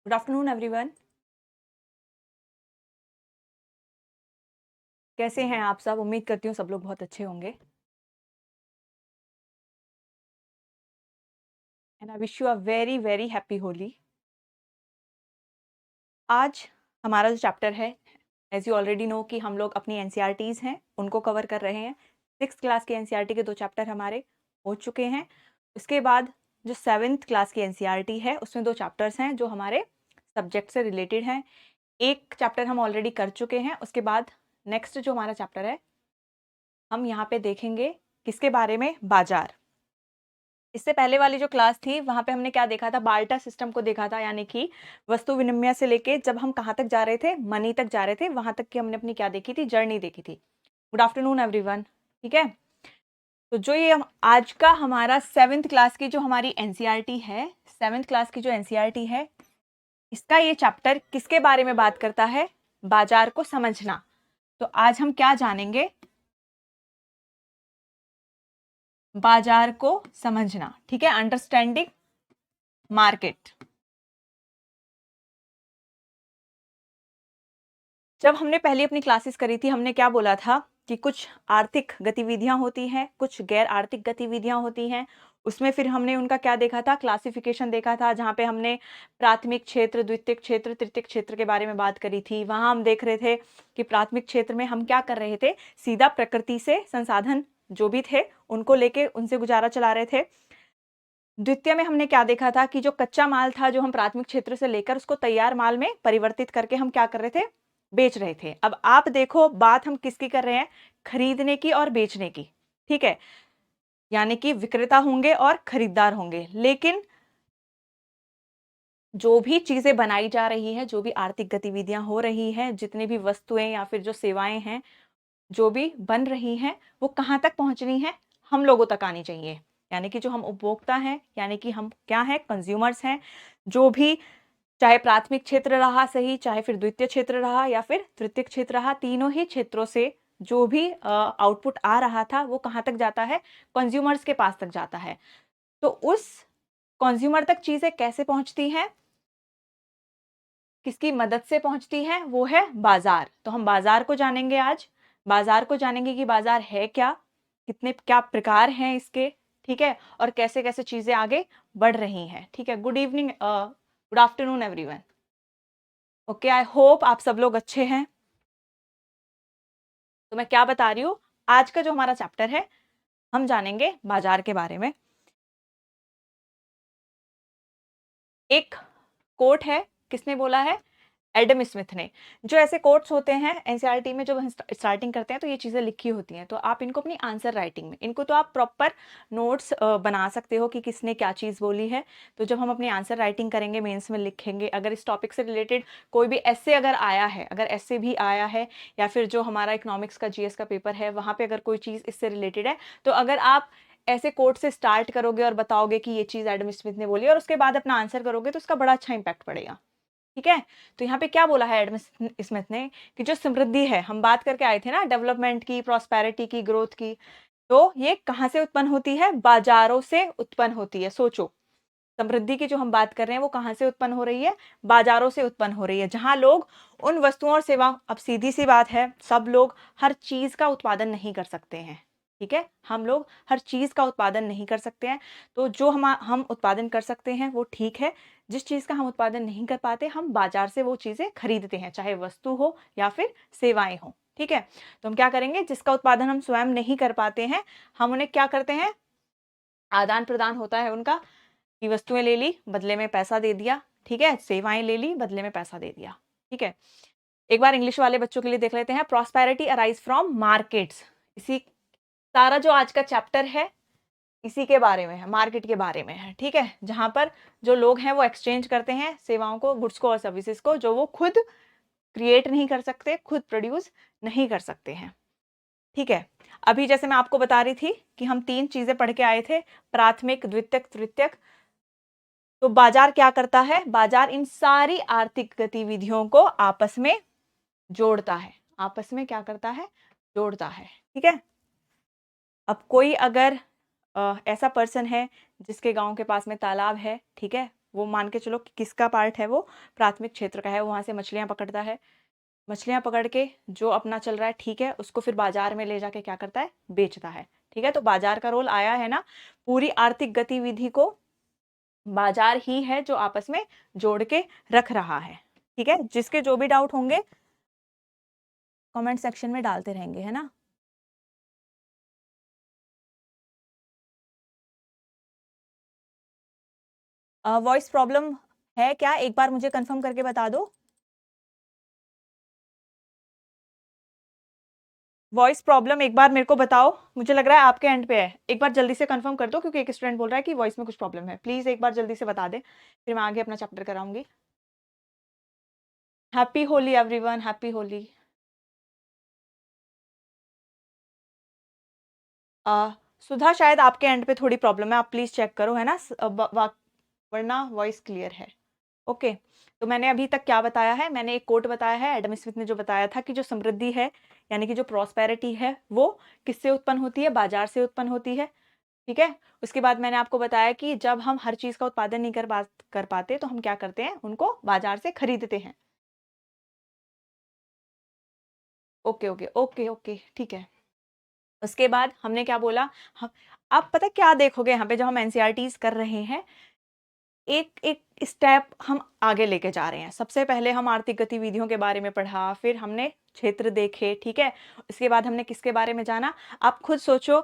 Good afternoon everyone. कैसे हैं आप सब? उम्मीद करती हूँ सब लोग बहुत अच्छे होंगे। And I wish you a very very happy Holi. आज हमारा जो चैप्टर है, एज यू ऑलरेडी नो कि हम लोग अपनी एनसीईआरटीज़ हैं उनको कवर कर रहे हैं। 6th क्लास के एनसीईआरटी के 2 चैप्टर हमारे हो चुके हैं। उसके बाद जो 7th क्लास की एनसीईआरटी है उसमें 2 चैप्टर्स हैं जो हमारे सब्जेक्ट से रिलेटेड हैं। एक चैप्टर हम ऑलरेडी कर चुके हैं। उसके बाद नेक्स्ट जो हमारा चैप्टर है, हम यहाँ पे देखेंगे किसके बारे में? बाजार। इससे पहले वाली जो क्लास थी वहाँ पे हमने क्या देखा था? बार्टर सिस्टम को देखा था, यानी कि वस्तु विनिमय से लेके जब हम कहाँ तक जा रहे थे, मनी तक जा रहे थे, वहाँ तक की हमने अपनी क्या देखी थी? जर्नी देखी थी। Good afternoon everyone. ठीक है, तो जो ये आज का हमारा 7th क्लास की जो हमारी एनसीईआरटी है, 7th क्लास की जो एनसीईआरटी है, इसका ये चैप्टर किसके बारे में बात करता है? बाजार को समझना। तो आज हम क्या जानेंगे? बाजार को समझना। ठीक है, अंडरस्टैंडिंग मार्केट। जब हमने पहले अपनी क्लासेस करी थी, हमने क्या बोला था कि कुछ आर्थिक गतिविधियां होती हैं, कुछ गैर आर्थिक गतिविधियां होती हैं। उसमें फिर हमने उनका क्या देखा था? क्लासिफिकेशन देखा था, जहां पे हमने प्राथमिक क्षेत्र, द्वितीयक क्षेत्र, तृतीयक क्षेत्र के बारे में बात करी थी। वहां हम देख रहे थे कि प्राथमिक क्षेत्र में हम क्या कर रहे थे? सीधा प्रकृति से संसाधन जो भी थे उनको लेके उनसे गुजारा चला रहे थे। द्वितीय में हमने क्या देखा था कि जो कच्चा माल था, जो हम प्राथमिक क्षेत्र से लेकर उसको तैयार माल में परिवर्तित करके हम क्या कर रहे थे? बेच रहे थे। अब आप देखो, बात हम किसकी कर रहे हैं? खरीदने की और बेचने की। ठीक है, यानी कि विक्रेता होंगे और खरीदार होंगे। लेकिन जो भी चीजें बनाई जा रही है, जो भी आर्थिक गतिविधियां हो रही हैं, जितनी भी वस्तुएं या फिर जो सेवाएं हैं, जो भी बन रही हैं, वो कहाँ तक पहुंचनी है? हम लोगों तक आनी चाहिए। यानी कि जो हम उपभोक्ता हैं, यानी कि हम क्या हैं? कंज्यूमर्स हैं। जो भी, चाहे प्राथमिक क्षेत्र रहा सही, चाहे फिर द्वितीय क्षेत्र रहा या फिर तृतीय क्षेत्र रहा, तीनों ही क्षेत्रों से जो भी आउटपुट आ रहा था वो कहाँ तक जाता है? कंज्यूमर्स के पास तक जाता है। तो उस कंज्यूमर तक चीजें कैसे पहुंचती हैं? किसकी मदद से पहुंचती हैं? वो है बाजार। तो हम बाजार को जानेंगे आज। बाजार को जानेंगे कि बाजार है क्या, कितने क्या प्रकार हैं इसके, ठीक है, और कैसे कैसे चीजें आगे बढ़ रही हैं। ठीक है, good evening, good afternoon everyone. Okay, I hope आप सब लोग अच्छे हैं। तो मैं क्या बता रही हूँ, आज का जो हमारा चैप्टर है, हम जानेंगे बाजार के बारे में। एक कोट है, किसने बोला है? एडम स्मिथ ने। जो ऐसे कोट्स होते हैं एनसीईआरटी में, जब हम स्टार्टिंग करते हैं तो ये चीजें लिखी होती हैं, तो आप इनको अपनी आंसर राइटिंग में, इनको तो आप प्रॉपर नोट्स बना सकते हो कि किसने क्या चीज बोली है। तो जब हम अपनी आंसर राइटिंग करेंगे, मेंस में लिखेंगे, अगर इस टॉपिक से रिलेटेड कोई भी ऐसे अगर आया है, अगर ऐसे भी आया है, या फिर जो हमारा इकोनॉमिक्स का जीएस का पेपर है वहां पे अगर कोई चीज इससे रिलेटेड है, तो अगर आप ऐसे कोट से स्टार्ट करोगे और बताओगे कि ये चीज एडम स्मिथ ने बोली और उसके बाद अपना आंसर करोगे, तो उसका बड़ा अच्छा इंपैक्ट पड़ेगा। ठीक है, तो यहाँ पे क्या बोला है एडम स्मिथ ने कि जो समृद्धि है, हम बात करके आए थे ना डेवलपमेंट की, प्रॉस्पेरिटी की, ग्रोथ की, तो ये कहाँ से उत्पन्न होती है? बाजारों से उत्पन्न होती है। सोचो, समृद्धि की जो हम बात कर रहे हैं वो कहाँ से उत्पन्न हो रही है? बाजारों से उत्पन्न हो रही है, जहां लोग उन वस्तुओं और सेवा, अब सीधी सी बात है, सब लोग हर चीज का उत्पादन नहीं कर सकते हैं। ठीक है, हम लोग हर चीज का उत्पादन नहीं कर सकते हैं। तो जो हम उत्पादन कर सकते हैं वो ठीक है। जिस चीज का हम उत्पादन नहीं कर पाते, हम बाजार से वो चीजें खरीदते हैं, चाहे वस्तु हो या फिर सेवाएं हो। ठीक है, तो हम क्या करेंगे? जिसका उत्पादन हम स्वयं नहीं कर पाते हैं, हम उन्हें क्या करते हैं? आदान प्रदान होता है उनका, कि वस्तुएं ले ली, बदले में पैसा दे दिया। ठीक है, सेवाएं ले ली, बदले में पैसा दे दिया। ठीक है, एक बार इंग्लिश वाले बच्चों के लिए देख लेते हैं। Prosperity arise from markets. इसी, सारा जो आज का चैप्टर है इसी के बारे में है, मार्केट के बारे में है। ठीक है, जहां पर जो लोग हैं वो एक्सचेंज करते हैं सेवाओं को, गुड्स को और सर्विसेज को, जो वो खुद क्रिएट नहीं कर सकते, खुद प्रोड्यूस नहीं कर सकते हैं। ठीक है, अभी जैसे मैं आपको बता रही थी कि हम 3 चीजें पढ़ के आए थे, प्राथमिक, द्वितीयक, तृतीयक। तो बाजार क्या करता है? बाजार इन सारी आर्थिक गतिविधियों को आपस में जोड़ता है। आपस में क्या करता है? जोड़ता है। ठीक है, अब कोई अगर ऐसा पर्सन है जिसके गांव के पास में तालाब है, ठीक है, वो मान के चलो कि किसका पार्ट है, वो प्राथमिक क्षेत्र का है, वहाँ से मछलियाँ पकड़ता है। मछलियाँ पकड़ के जो अपना चल रहा है, ठीक है, उसको फिर बाजार में ले जाके क्या करता है, बेचता है। ठीक है, तो बाजार का रोल आया है ना, पूरी आर्थिक गतिविधि को बाजार ही है जो आपस में जोड़ के रख रहा है। ठीक है, जिसके जो भी डाउट होंगे कमेंट सेक्शन में डालते रहेंगे, है ना। वॉइस प्रॉब्लम है क्या, एक बार मुझे कंफर्म करके बता दो। वॉइस प्रॉब्लम एक बार मेरे को बताओ, मुझे लग रहा है आपके एंड पे है, एक बार जल्दी से कंफर्म कर दो, क्योंकि एक स्टूडेंट बोल रहा है कि वॉइस में कुछ प्रॉब्लम है। प्लीज एक बार जल्दी से बता दे, फिर मैं आगे अपना चैप्टर कराऊंगी। Happy Holi everyone, happy Holi. Sudha शायद आपके एंड पे थोड़ी प्रॉब्लम है, आप प्लीज चेक करो, है ना। वरना वॉइस क्लियर है। ओके, तो मैंने अभी तक क्या बताया है, मैंने एक कोट बताया है, एडम स्मिथ ने जो बताया था कि जो समृद्धि है यानी कि जो प्रॉस्पेरिटी है वो किससे उत्पन्न होती है, बाजार से उत्पन्न होती है। ठीक है, उसके बाद मैंने आपको बताया कि जब हम हर चीज का उत्पादन नहीं कर पाते तो हम क्या करते हैं, उनको बाजार से खरीदते हैं। ओके ओके ओके ओके, ठीक है। उसके बाद हमने क्या बोला, हम आप पता क्या देखोगे यहाँ पे, जब हम एनसीईआरटीज कर रहे हैं, एक एक स्टेप हम आगे लेके जा रहे हैं। सबसे पहले हम आर्थिक गतिविधियों के बारे में पढ़ा, फिर हमने क्षेत्र देखे, ठीक है। उसके बाद हमने किसके बारे में जाना, आप खुद सोचो।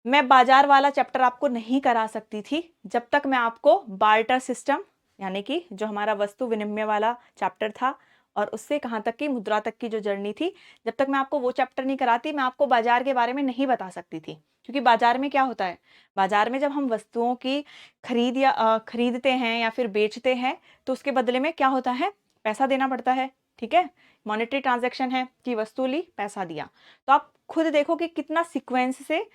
मैं बाजार वाला चैप्टर आपको नहीं करा सकती थी जब तक मैं आपको बार्टर सिस्टम यानी कि जो हमारा वस्तु विनिमय वाला चैप्टर था और उससे कहाँ तक की मुद्रा तक की जो जर्नी थी, जब तक मैं आपको वो चैप्टर नहीं कराती, मैं आपको बाजार के बारे में नहीं बता सकती थी। क्योंकि बाजार में क्या होता है, बाजार में जब हम वस्तुओं की खरीदते हैं या फिर बेचते हैं, तो उसके बदले में क्या होता है, पैसा देना पड़ता है। ठीक है, मॉनेटरी ट्रांजैक्शन है कि वस्तु ली पैसा दिया। तो आप खुद देखो कि कितना सीक्वेंस से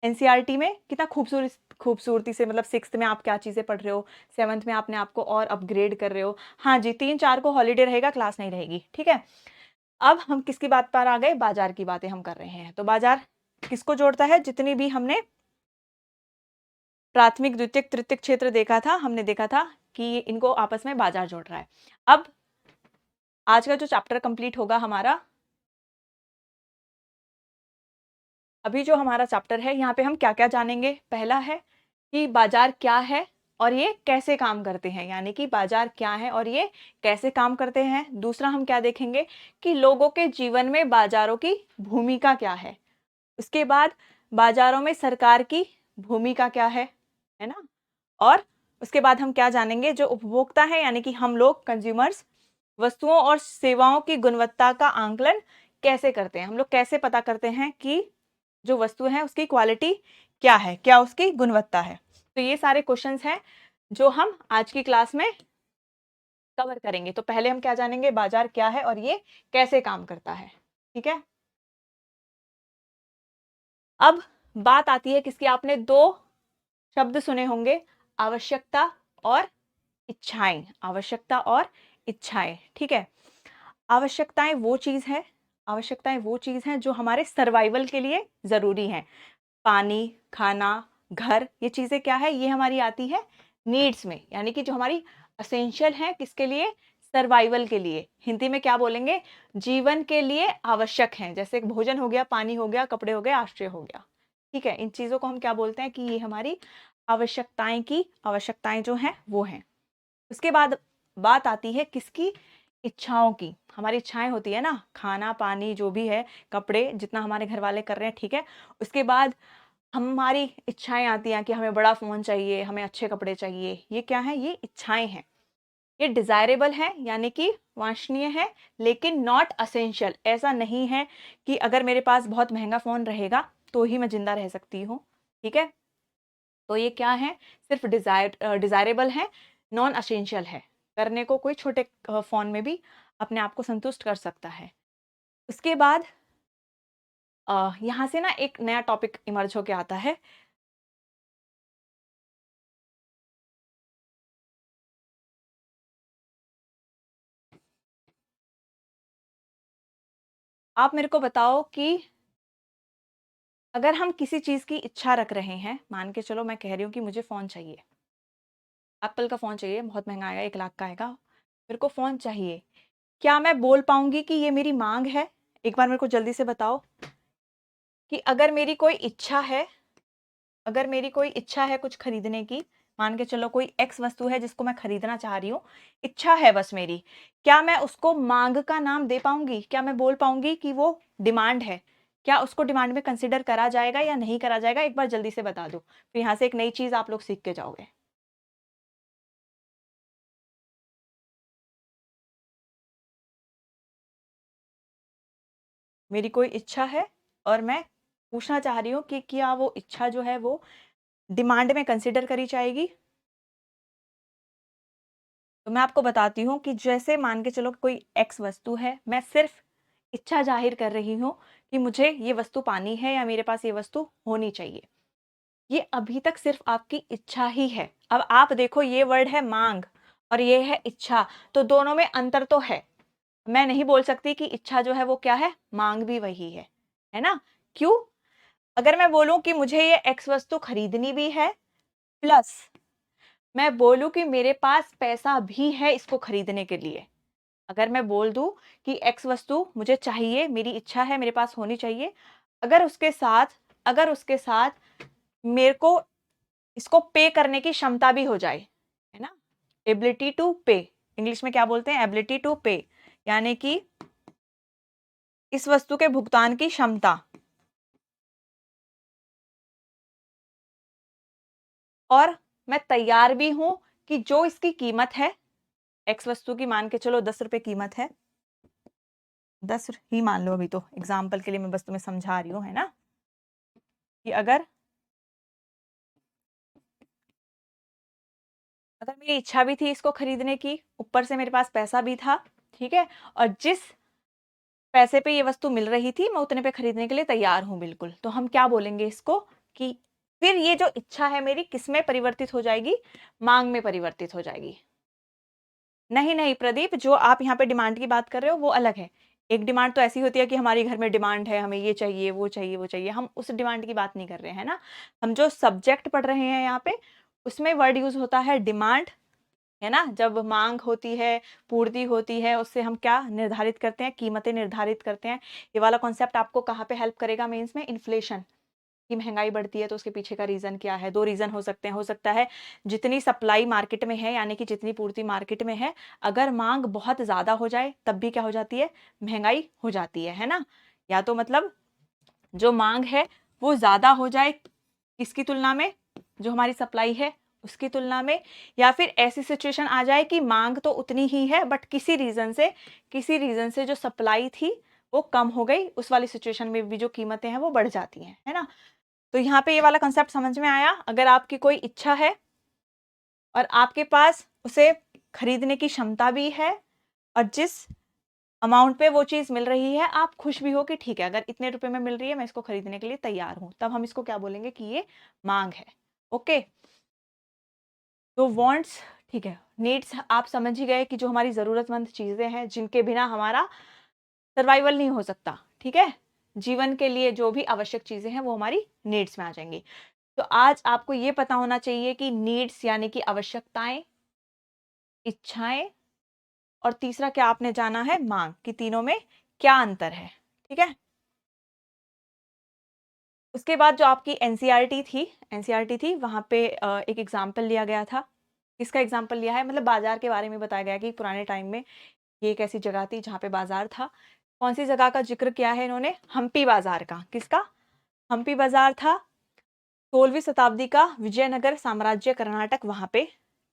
एनसीईआरटी में कितना खूबसूरती से, मतलब सिक्स्थ में आप क्या चीजें पढ़ रहे हो, सेवंथ में आपने आपको और अपग्रेड कर रहे हो। हाँ जी, 3-4 को हॉलीडे रहेगा, क्लास नहीं रहेगी। ठीक है, अब हम किसकी बात पर आ गए, बाजार की बातें हम कर रहे हैं। तो बाजार किसको जोड़ता है, जितनी भी हमने प्राथमिक द्वितीयक तृतीयक क्षेत्र देखा था, हमने देखा था कि इनको आपस में बाजार जोड़ रहा है। अब आज का जो चैप्टर कंप्लीट होगा हमारा, अभी जो हमारा चैप्टर है यहाँ पे हम क्या क्या जानेंगे। पहला है कि बाजार क्या है और ये कैसे काम करते हैं, यानी कि बाजार क्या है और ये कैसे काम करते हैं। दूसरा हम क्या देखेंगे कि लोगों के जीवन में बाजारों की भूमिका क्या है। उसके बाद बाजारों में सरकार की भूमिका क्या है ना। और उसके बाद हम क्या जानेंगे, जो उपभोक्ता है यानी कि हम लोग कंज्यूमर्स, वस्तुओं और सेवाओं की गुणवत्ता का आंकलन कैसे करते हैं। हम लोग कैसे पता करते हैं कि जो वस्तु है उसकी क्वालिटी क्या है, क्या उसकी गुणवत्ता है। तो ये सारे क्वेश्चंस हैं जो हम आज की क्लास में कवर करेंगे। तो पहले हम क्या जानेंगे, बाजार क्या है और ये कैसे काम करता है। ठीक है, अब बात आती है किसकी, आपने दो शब्द सुने होंगे, आवश्यकता और इच्छाएं। आवश्यकता और इच्छाएं, ठीक है। आवश्यकताएं वो चीज है, आवश्यकताएं वो चीज हैं जो हमारे सर्वाइवल के लिए जरूरी हैं। पानी, खाना, घर, ये चीजें क्या है, ये हमारी आती है नीड्स में, यानी कि जो हमारी असेंशियल है, किसके लिए, सर्वाइवल के लिए। हिंदी में क्या बोलेंगे, जीवन के लिए आवश्यक हैं। जैसे भोजन हो गया, पानी हो गया, कपड़े हो गए, आश्रय हो गया। ठीक है, इन चीजों को हम क्या बोलते हैं कि ये हमारी आवश्यकताएं की आवश्यकताएं जो हैं वो हैं। उसके बाद बात आती है किसकी, इच्छाओं की। हमारी इच्छाएं होती है ना, खाना पानी जो भी है, कपड़े, जितना हमारे घर वाले कर रहे हैं, ठीक है। उसके बाद हमारी इच्छाएं आती हैं कि हमें बड़ा फोन चाहिए, हमें अच्छे कपड़े चाहिए। ये क्या है, ये इच्छाएं हैं। ये डिजायरेबल है यानी कि वांछनीय है, लेकिन नॉट असेंशियल। ऐसा नहीं है कि अगर मेरे पास बहुत महंगा फोन रहेगा तो ही मैं जिंदा रह सकती हूँ। ठीक है, तो ये क्या है, सिर्फ डिजायरेबल है, नॉन असेंशियल है। करने को कोई छोटे फोन में भी अपने आप को संतुष्ट कर सकता है। उसके बाद यहाँ से ना एक नया टॉपिक इमर्ज होके आता है। आप मेरे को बताओ कि अगर हम किसी चीज की इच्छा रख रहे हैं, मान के चलो मैं कह रही हूँ कि मुझे फोन चाहिए, एप्पल का फ़ोन चाहिए, बहुत महँगा आएगा, 1 लाख का आएगा। मेरे को फ़ोन चाहिए। क्या मैं बोल पाऊँगी कि ये मेरी माँग है? एक बार मेरे को जल्दी से बताओ कि अगर मेरी कोई इच्छा है कुछ खरीदने की, मान के चलो कोई एक्स वस्तु है जिसको मैं खरीदना चाह रही हूँ, इच्छा है बस मेरी, क्या मैं उसको माँग का नाम दे पाऊँगी? क्या मैं बोल पाऊँगी कि वो डिमांड है? क्या उसको डिमांड में कंसिडर करा जाएगा या नहीं करा जाएगा? एक बार जल्दी से बता दो। फिर यहाँ से एक नई चीज़ आप लोग सीख के जाओगे। मेरी कोई इच्छा है और मैं पूछना चाह रही हूँ कि क्या वो इच्छा जो है वो डिमांड में कंसिडर करी जाएगी? तो मैं आपको बताती हूँ कि जैसे मान के चलो कोई एक्स वस्तु है, मैं सिर्फ़ इच्छा ज़ाहिर कर रही हूँ कि मुझे ये वस्तु पानी है या मेरे पास ये वस्तु होनी चाहिए। ये अभी तक सिर्फ़ आपकी इच्छा ही है। अब आप देखो ये वर्ड है माँग और ये है इच्छा, तो दोनों में अंतर तो है। मैं नहीं बोल सकती कि इच्छा जो है वो क्या है? माँग भी वही है ना? क्यों? अगर मैं बोलूँ कि मुझे ये एक्स वस्तु खरीदनी भी है प्लस मैं बोलूँ कि मेरे पास पैसा भी है इसको खरीदने के लिए। अगर मैं बोल दूँ कि एक्स वस्तु मुझे चाहिए, मेरी इच्छा है, मेरे पास होनी चाहिए। अगर उसके साथ मेरे को इसको पे करने की क्षमता भी हो जाए, है ना? एबिलिटी टू पे, इंग्लिश में क्या बोलते हैं? एबिलिटी टू पे, यानी कि इस वस्तु के भुगतान की क्षमता। और मैं तैयार भी हूँ कि जो इसकी कीमत है, एक्स वस्तु की मान के चलो 10 रुपए कीमत है। 10 ही मान लो, अभी तो एग्जाम्पल के लिए मैं बस तुम्हें समझा रही हूँ, है ना? कि अगर अगर मेरी इच्छा भी थी इसको खरीदने की, ऊपर से मेरे पास पैसा भी था, ठीक है? और जिस पैसे पे ये वस्तु मिल रही थी, मैं उतने पे खरीदने के लिए तैयार हूँ बिल्कुल। तो हम क्या बोलेंगे इसको कि फिर ये जो इच्छा है मेरी किसमें परिवर्तित हो जाएगी? माँग में परिवर्तित हो जाएगी। नहीं, नहीं प्रदीप, जो आप यहाँ पे डिमांड की बात कर रहे हो वो अलग है। एक डिमांड तो ऐसी होती है कि हमारे घर में डिमांड है, हमें ये चाहिए, वो चाहिए, वो चाहिए। हम उस डिमांड की बात नहीं कर रहे हैं, है ना? हम जो सब्जेक्ट पढ़ रहे हैं यहाँ पे, उसमें वर्ड यूज़ होता है डिमांड, है ना? जब माँग होती है, पूर्ति होती है, उससे हम क्या निर्धारित करते हैं? कीमतें निर्धारित करते हैं। ये वाला कॉन्सेप्ट आपको कहाँ पे हेल्प करेगा मेंस में? इन्फ्लेशन। कि महँगाई बढ़ती है तो उसके पीछे का रीज़न क्या है? 2 रीज़न हो सकते हैं। हो सकता है जितनी सप्लाई मार्केट में है, यानी कि जितनी पूर्ति मार्केट में है, अगर माँग बहुत ज़्यादा हो जाए तब भी क्या हो जाती है? महँगाई हो जाती है ना? या तो मतलब जो माँग है वो ज़्यादा हो जाए किसकी तुलना में? जो हमारी सप्लाई है उसकी तुलना में, या फिर ऐसी सिचुएशन आ जाए कि माँग तो उतनी ही है बट किसी रीज़न से जो सप्लाई थी वो कम हो गई, उस वाली सिचुएशन में भी जो कीमतें हैं वो बढ़ जाती हैं, है ना? तो यहाँ पे ये वाला कंसेप्ट समझ में आया? अगर आपकी कोई इच्छा है और आपके पास उसे खरीदने की क्षमता भी है और जिस अमाउंट पे वो चीज़ मिल रही है, आप खुश भी हो कि ठीक है, अगर इतने रुपए में मिल रही है, मैं इसको खरीदने के लिए तैयार हूँ। तब हम इसको क्या बोलेंगे कि ये माँग है। ओके? तो वांट्स, ठीक है। नीड्स आप समझ ही गए कि जो हमारी ज़रूरतमंद चीज़ें हैं, जिनके बिना हमारा सर्वाइवल नहीं हो सकता, ठीक है? जीवन के लिए जो भी आवश्यक चीज़ें हैं, वो हमारी नीड्स में आ जाएँगी। तो आज आपको ये पता होना चाहिए कि नीड्स यानी कि आवश्यकताएं, इच्छाएं, और तीसरा क्या आपने जाना है? मांग, कि तीनों में क्या अंतर है। ठीक है? उसके बाद जो आपकी एनसीईआरटी थी वहां पे एक एग्जाम्पल लिया गया था। किसका एग्जाम्पल लिया है? मतलब बाजार के बारे में बताया गया कि पुराने टाइम में ये एक ऐसी जगह थी जहाँ पे बाजार था। कौन सी जगह का जिक्र किया है इन्होंने? हम्पी बाजार का। किसका? हम्पी बाजार था 16वीं शताब्दी का, विजयनगर साम्राज्य कर्नाटक वहां पे।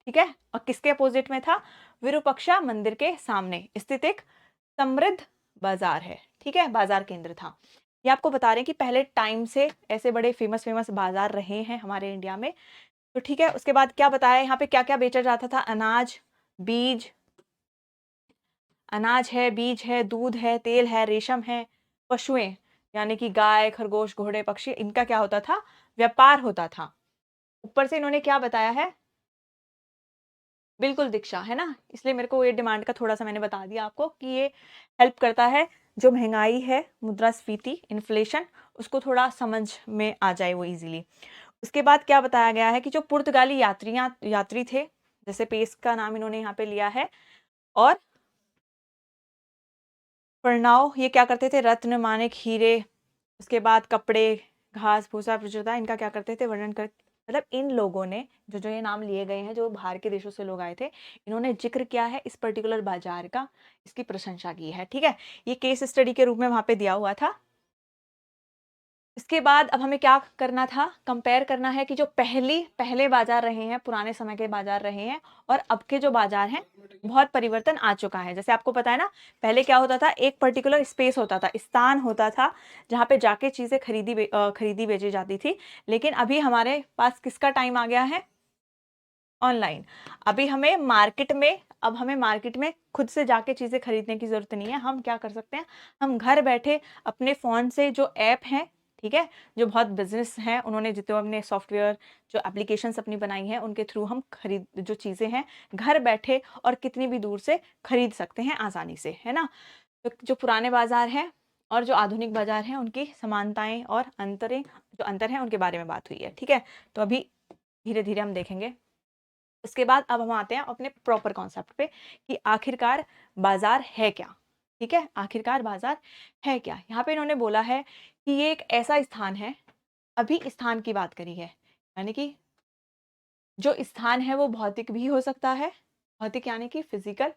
ठीक है? और किसके अपोजिट में था? विरूपाक्षा मंदिर के सामने स्थित एक समृद्ध बाजार है। ठीक है? बाजार केंद्र था। ये आपको बता रहे हैं कि पहले टाइम से ऐसे बड़े फेमस फेमस बाजार रहे हैं हमारे इंडिया में। तो ठीक है, उसके बाद क्या बताया यहाँ पे? क्या क्या बेचा जाता था? बीज अनाज है, बीज है, दूध है, तेल है, रेशम है, पशुएं यानी कि गाय, खरगोश, घोड़े, पक्षी, इनका क्या होता था? व्यापार होता था। ऊपर से इन्होंने क्या बताया है? बिल्कुल दीक्षा, है ना? इसलिए मेरे को ये डिमांड का थोड़ा-सा मैंने बता दिया आपको कि ये हेल्प करता है, जो महँगाई है, मुद्रास्फीति, इन्फ्लेशन, उसको थोड़ा समझ में आ जाए वो ईज़िली। उसके बाद क्या बताया गया है कि जो पुर्तगाली यात्री थे, जैसे पेस्ट का नाम इन्होंने यहाँ पे लिया है। और प्रणव ये क्या करते थे, रत्न, माणिक, हीरे, उसके बाद कपड़े, घास भूसा प्रचुरता, इनका क्या करते थे, वर्णन कर। मतलब इन लोगों ने जो जो ये नाम लिए गए हैं, जो बाहर के देशों से लोग आए थे, इन्होंने जिक्र किया है इस पर्टिकुलर बाजार का, इसकी प्रशंसा की है। ठीक है, ये केस स्टडी के रूप में वहां पे दिया हुआ था। इसके बाद अब हमें क्या करना था, कंपेयर करना है कि जो पहले बाजार रहे हैं, पुराने समय के बाजार रहे हैं, और अब के जो बाजार हैं, बहुत परिवर्तन आ चुका है। जैसे आपको पता है ना, पहले क्या होता था, एक पर्टिकुलर स्पेस होता था, स्थान होता था, जहाँ पे जाके चीजें खरीदी बेची जाती थी। लेकिन अभी हमारे पास किसका टाइम आ गया है, ऑनलाइन। अभी हमें मार्केट में खुद से जाके चीजें खरीदने की जरूरत नहीं है। हम क्या कर सकते हैं, हम घर बैठे अपने फोन से जो ऐप हैं, ठीक है, जो बहुत बिजनेस हैं, उन्होंने जितने अपने सॉफ्टवेयर, जो एप्लीकेशंस अपनी बनाई हैं, उनके थ्रू हम खरीद जो चीजें हैं, घर बैठे और कितनी भी दूर से खरीद सकते हैं आसानी से, है ना। तो जो पुराने बाजार हैं और जो आधुनिक बाजार हैं, उनकी समानताएं और जो अंतर है, उनके बारे में बात हुई है। ठीक है, तो अभी धीरे धीरे हम देखेंगे। उसके बाद अब हम आते हैं अपने प्रॉपर कॉन्सेप्ट पे कि आखिरकार बाजार है क्या। ठीक है, आखिरकार बाजार है क्या। यहाँ पे इन्होंने बोला है कि ये एक ऐसा स्थान है, अभी स्थान की बात करी है, यानी कि जो स्थान है वो भौतिक भी हो सकता है। भौतिक यानी कि फिजिकल,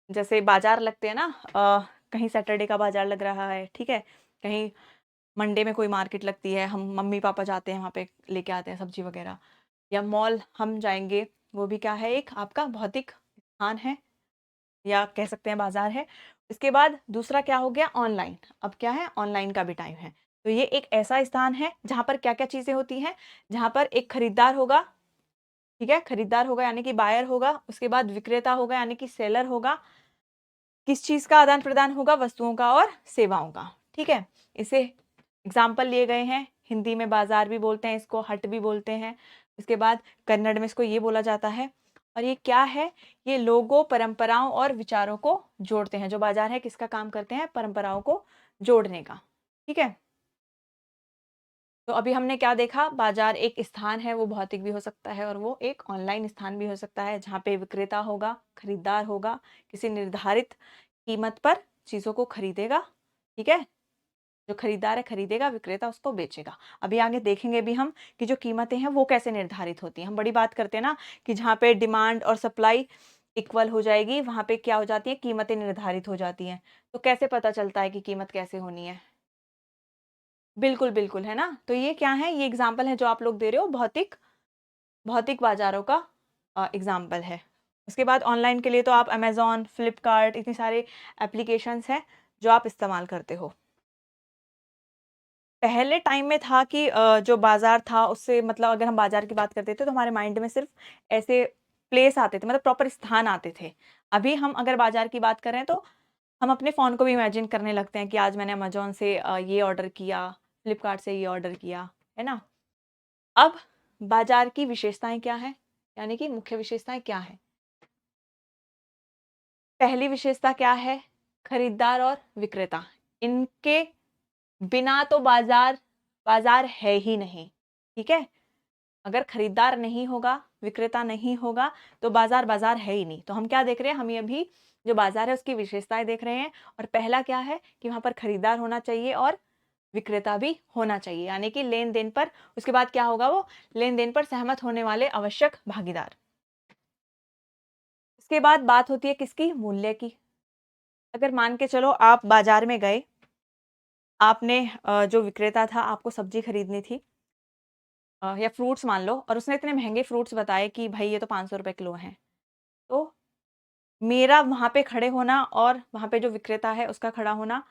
जैसे बाजार लगते हैं ना, कहीं सैटरडे का बाजार लग रहा है, ठीक है, कहीं मंडे में कोई मार्केट लगती है, हम मम्मी पापा जाते हैं वहाँ पे लेके आते हैं सब्जी वगैरह, या मॉल हम जाएंगे, वो भी क्या है, एक आपका भौतिक स्थान है, या कह सकते हैं बाजार है। इसके बाद दूसरा क्या हो गया, ऑनलाइन। अब क्या है, ऑनलाइन का भी टाइम है। तो ये एक ऐसा स्थान है जहां पर क्या क्या चीजें होती हैं, जहां पर एक खरीदार होगा, ठीक है, खरीदार होगा यानी कि बायर होगा, उसके बाद विक्रेता होगा यानी कि सेलर होगा। किस चीज का आदान प्रदान होगा, वस्तुओं का और सेवाओं का। ठीक है, इसे एग्जाम्पल लिए गए हैं, हिंदी में बाजार भी बोलते हैं इसको, हट भी बोलते हैं। उसके बाद कन्नड़ में इसको ये बोला जाता है। और ये क्या है, ये लोगों, परंपराओं और विचारों को जोड़ते हैं। जो बाजार है किसका काम करते हैं, परंपराओं को जोड़ने का। ठीक है, तो अभी हमने क्या देखा, बाजार एक स्थान है, वो भौतिक भी हो सकता है और वो एक ऑनलाइन स्थान भी हो सकता है, जहाँ पे विक्रेता होगा, खरीदार होगा, किसी निर्धारित कीमत पर चीजों को खरीदेगा। ठीक है, जो खरीदार है खरीदेगा, विक्रेता उसको बेचेगा। अभी आगे देखेंगे भी हम कि जो कीमतें हैं वो कैसे निर्धारित होती हैं। हम बड़ी बात करते हैं ना कि जहाँ पे डिमांड और सप्लाई इक्वल हो जाएगी, वहां पे क्या हो जाती है, कीमतें निर्धारित हो जाती हैं। तो कैसे पता चलता है कि कीमत कैसे होनी है, बिल्कुल बिल्कुल, है ना। तो ये क्या है, ये एग्जाम्पल है जो आप लोग दे रहे हो, भौतिक भौतिक बाजारों का एग्जाम्पल है। उसके बाद ऑनलाइन के लिए तो आप अमेजोन, फ्लिपकार्ट, इतनी सारे एप्लीकेशंस हैं जो आप इस्तेमाल करते हो। पहले टाइम में था कि जो बाजार था उससे मतलब अगर हम बाजार की बात करते थे तो हमारे माइंड में सिर्फ ऐसे प्लेस आते थे, मतलब प्रॉपर स्थान आते थे। अभी हम अगर बाजार की बात करें तो हम अपने फ़ोन को भी इमेजिन करने लगते हैं कि आज मैंने अमेज़न से ये ऑर्डर किया, फ्लिपकार्ट से ये ऑर्डर किया, है ना? अब बाज़ार की विशेषताएँ क्या हैं? यानी कि मुख्य विशेषताएँ क्या हैं? पहली विशेषता क्या है? खरीदार और विक्रेता। इनके बिना तो बाज़ार, बाज़ार है ही नहीं, ठीक है? अगर खरीदार नहीं होगा, विक्रेता नहीं होगा, तो बाज़ार, बाज़ार है ही नहीं। तो हम क्या देख रहे हैं? हम ये अभी जो बाज़ार है उसकी विशेषताएँ देख रहे हैं। और पहला क्या है कि वहाँ पर खरीदार होना चाहिए और विक्रेता भी होना चाहिए, यानी कि लेन-देन पर, उसके बाद क्या होगा, वो लेन-देन पर सहमत होने वाले आवश्यक भागीदार। उसके बाद बात होती है किसकी? मूल्य की। अगर मान के चलो आप बाज़ार में गए, आपने जो विक्रेता था आपको सब्ज़ी खरीदनी थी, या फ्रूट्स मान लो, और उसने इतने महँगे फ्रूट्स बताए कि भई ये तो ₹500 किलो हैं। तो मेरा वहाँ पे खड़े होना और वहाँ पे जो विक्रेता है उसका खड़ा होना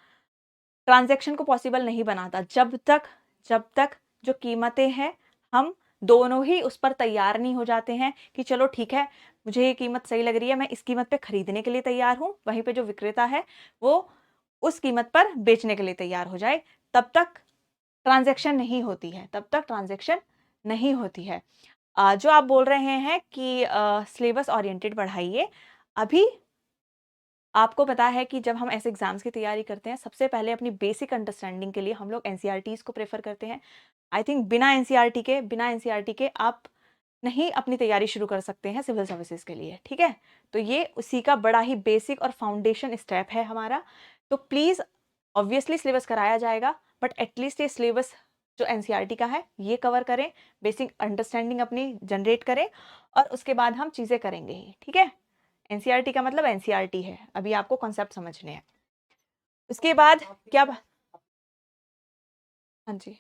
ट्रांज़ैक्शन को पॉसिबल नहीं बनाता, जब तक जो कीमतें हैं, हम दोनों ही उस पर तैयार नहीं हो जाते हैं कि चलो ठीक है, मुझे ये कीमत सही लग रही है, मैं इस कीमत पे खरीदने के लिए तैयार हूँ। वहीं पे जो विक्रेता है, वो उस कीमत पर बेचने के लिए तैयार हो जाए, तब तक ट्रांज़ैक्शन नहीं होती है, तब तक ट्रांज़ैक्शन नहीं होती है। जो आप बोल रहे हैं कि सिलेबस ओरिएंटेड पढ़ाइए, अभी आपको पता है कि जब हम ऐसे एग्जाम्स की तैयारी करते हैं, सबसे पहले अपनी बेसिक अंडरस्टैंडिंग के लिए हम लोग एनसीईआरटीज़ को प्रेफ़र करते हैं। आई थिंक बिना एनसीईआरटी के आप नहीं अपनी तैयारी शुरू कर सकते हैं सिविल सर्विसेज के लिए, ठीक है। तो ये उसी का बड़ा ही बेसिक और फाउंडेशन स्टेप है हमारा। तो प्लीज़ ऑब्वियसली सिलेबस कराया जाएगा, बट एटलीस्ट ये सिलेबस जो एनसीईआरटी का है ये कवर करें, बेसिक अंडरस्टैंडिंग अपनी जनरेट करें, और उसके बाद हम चीज़ें करेंगे ही, ठीक है। एनसीईआरटी का मतलब एनसीईआरटी है, अभी आपको कॉन्सेप्ट समझने हैं। उसके बाद क्या हाँ जी,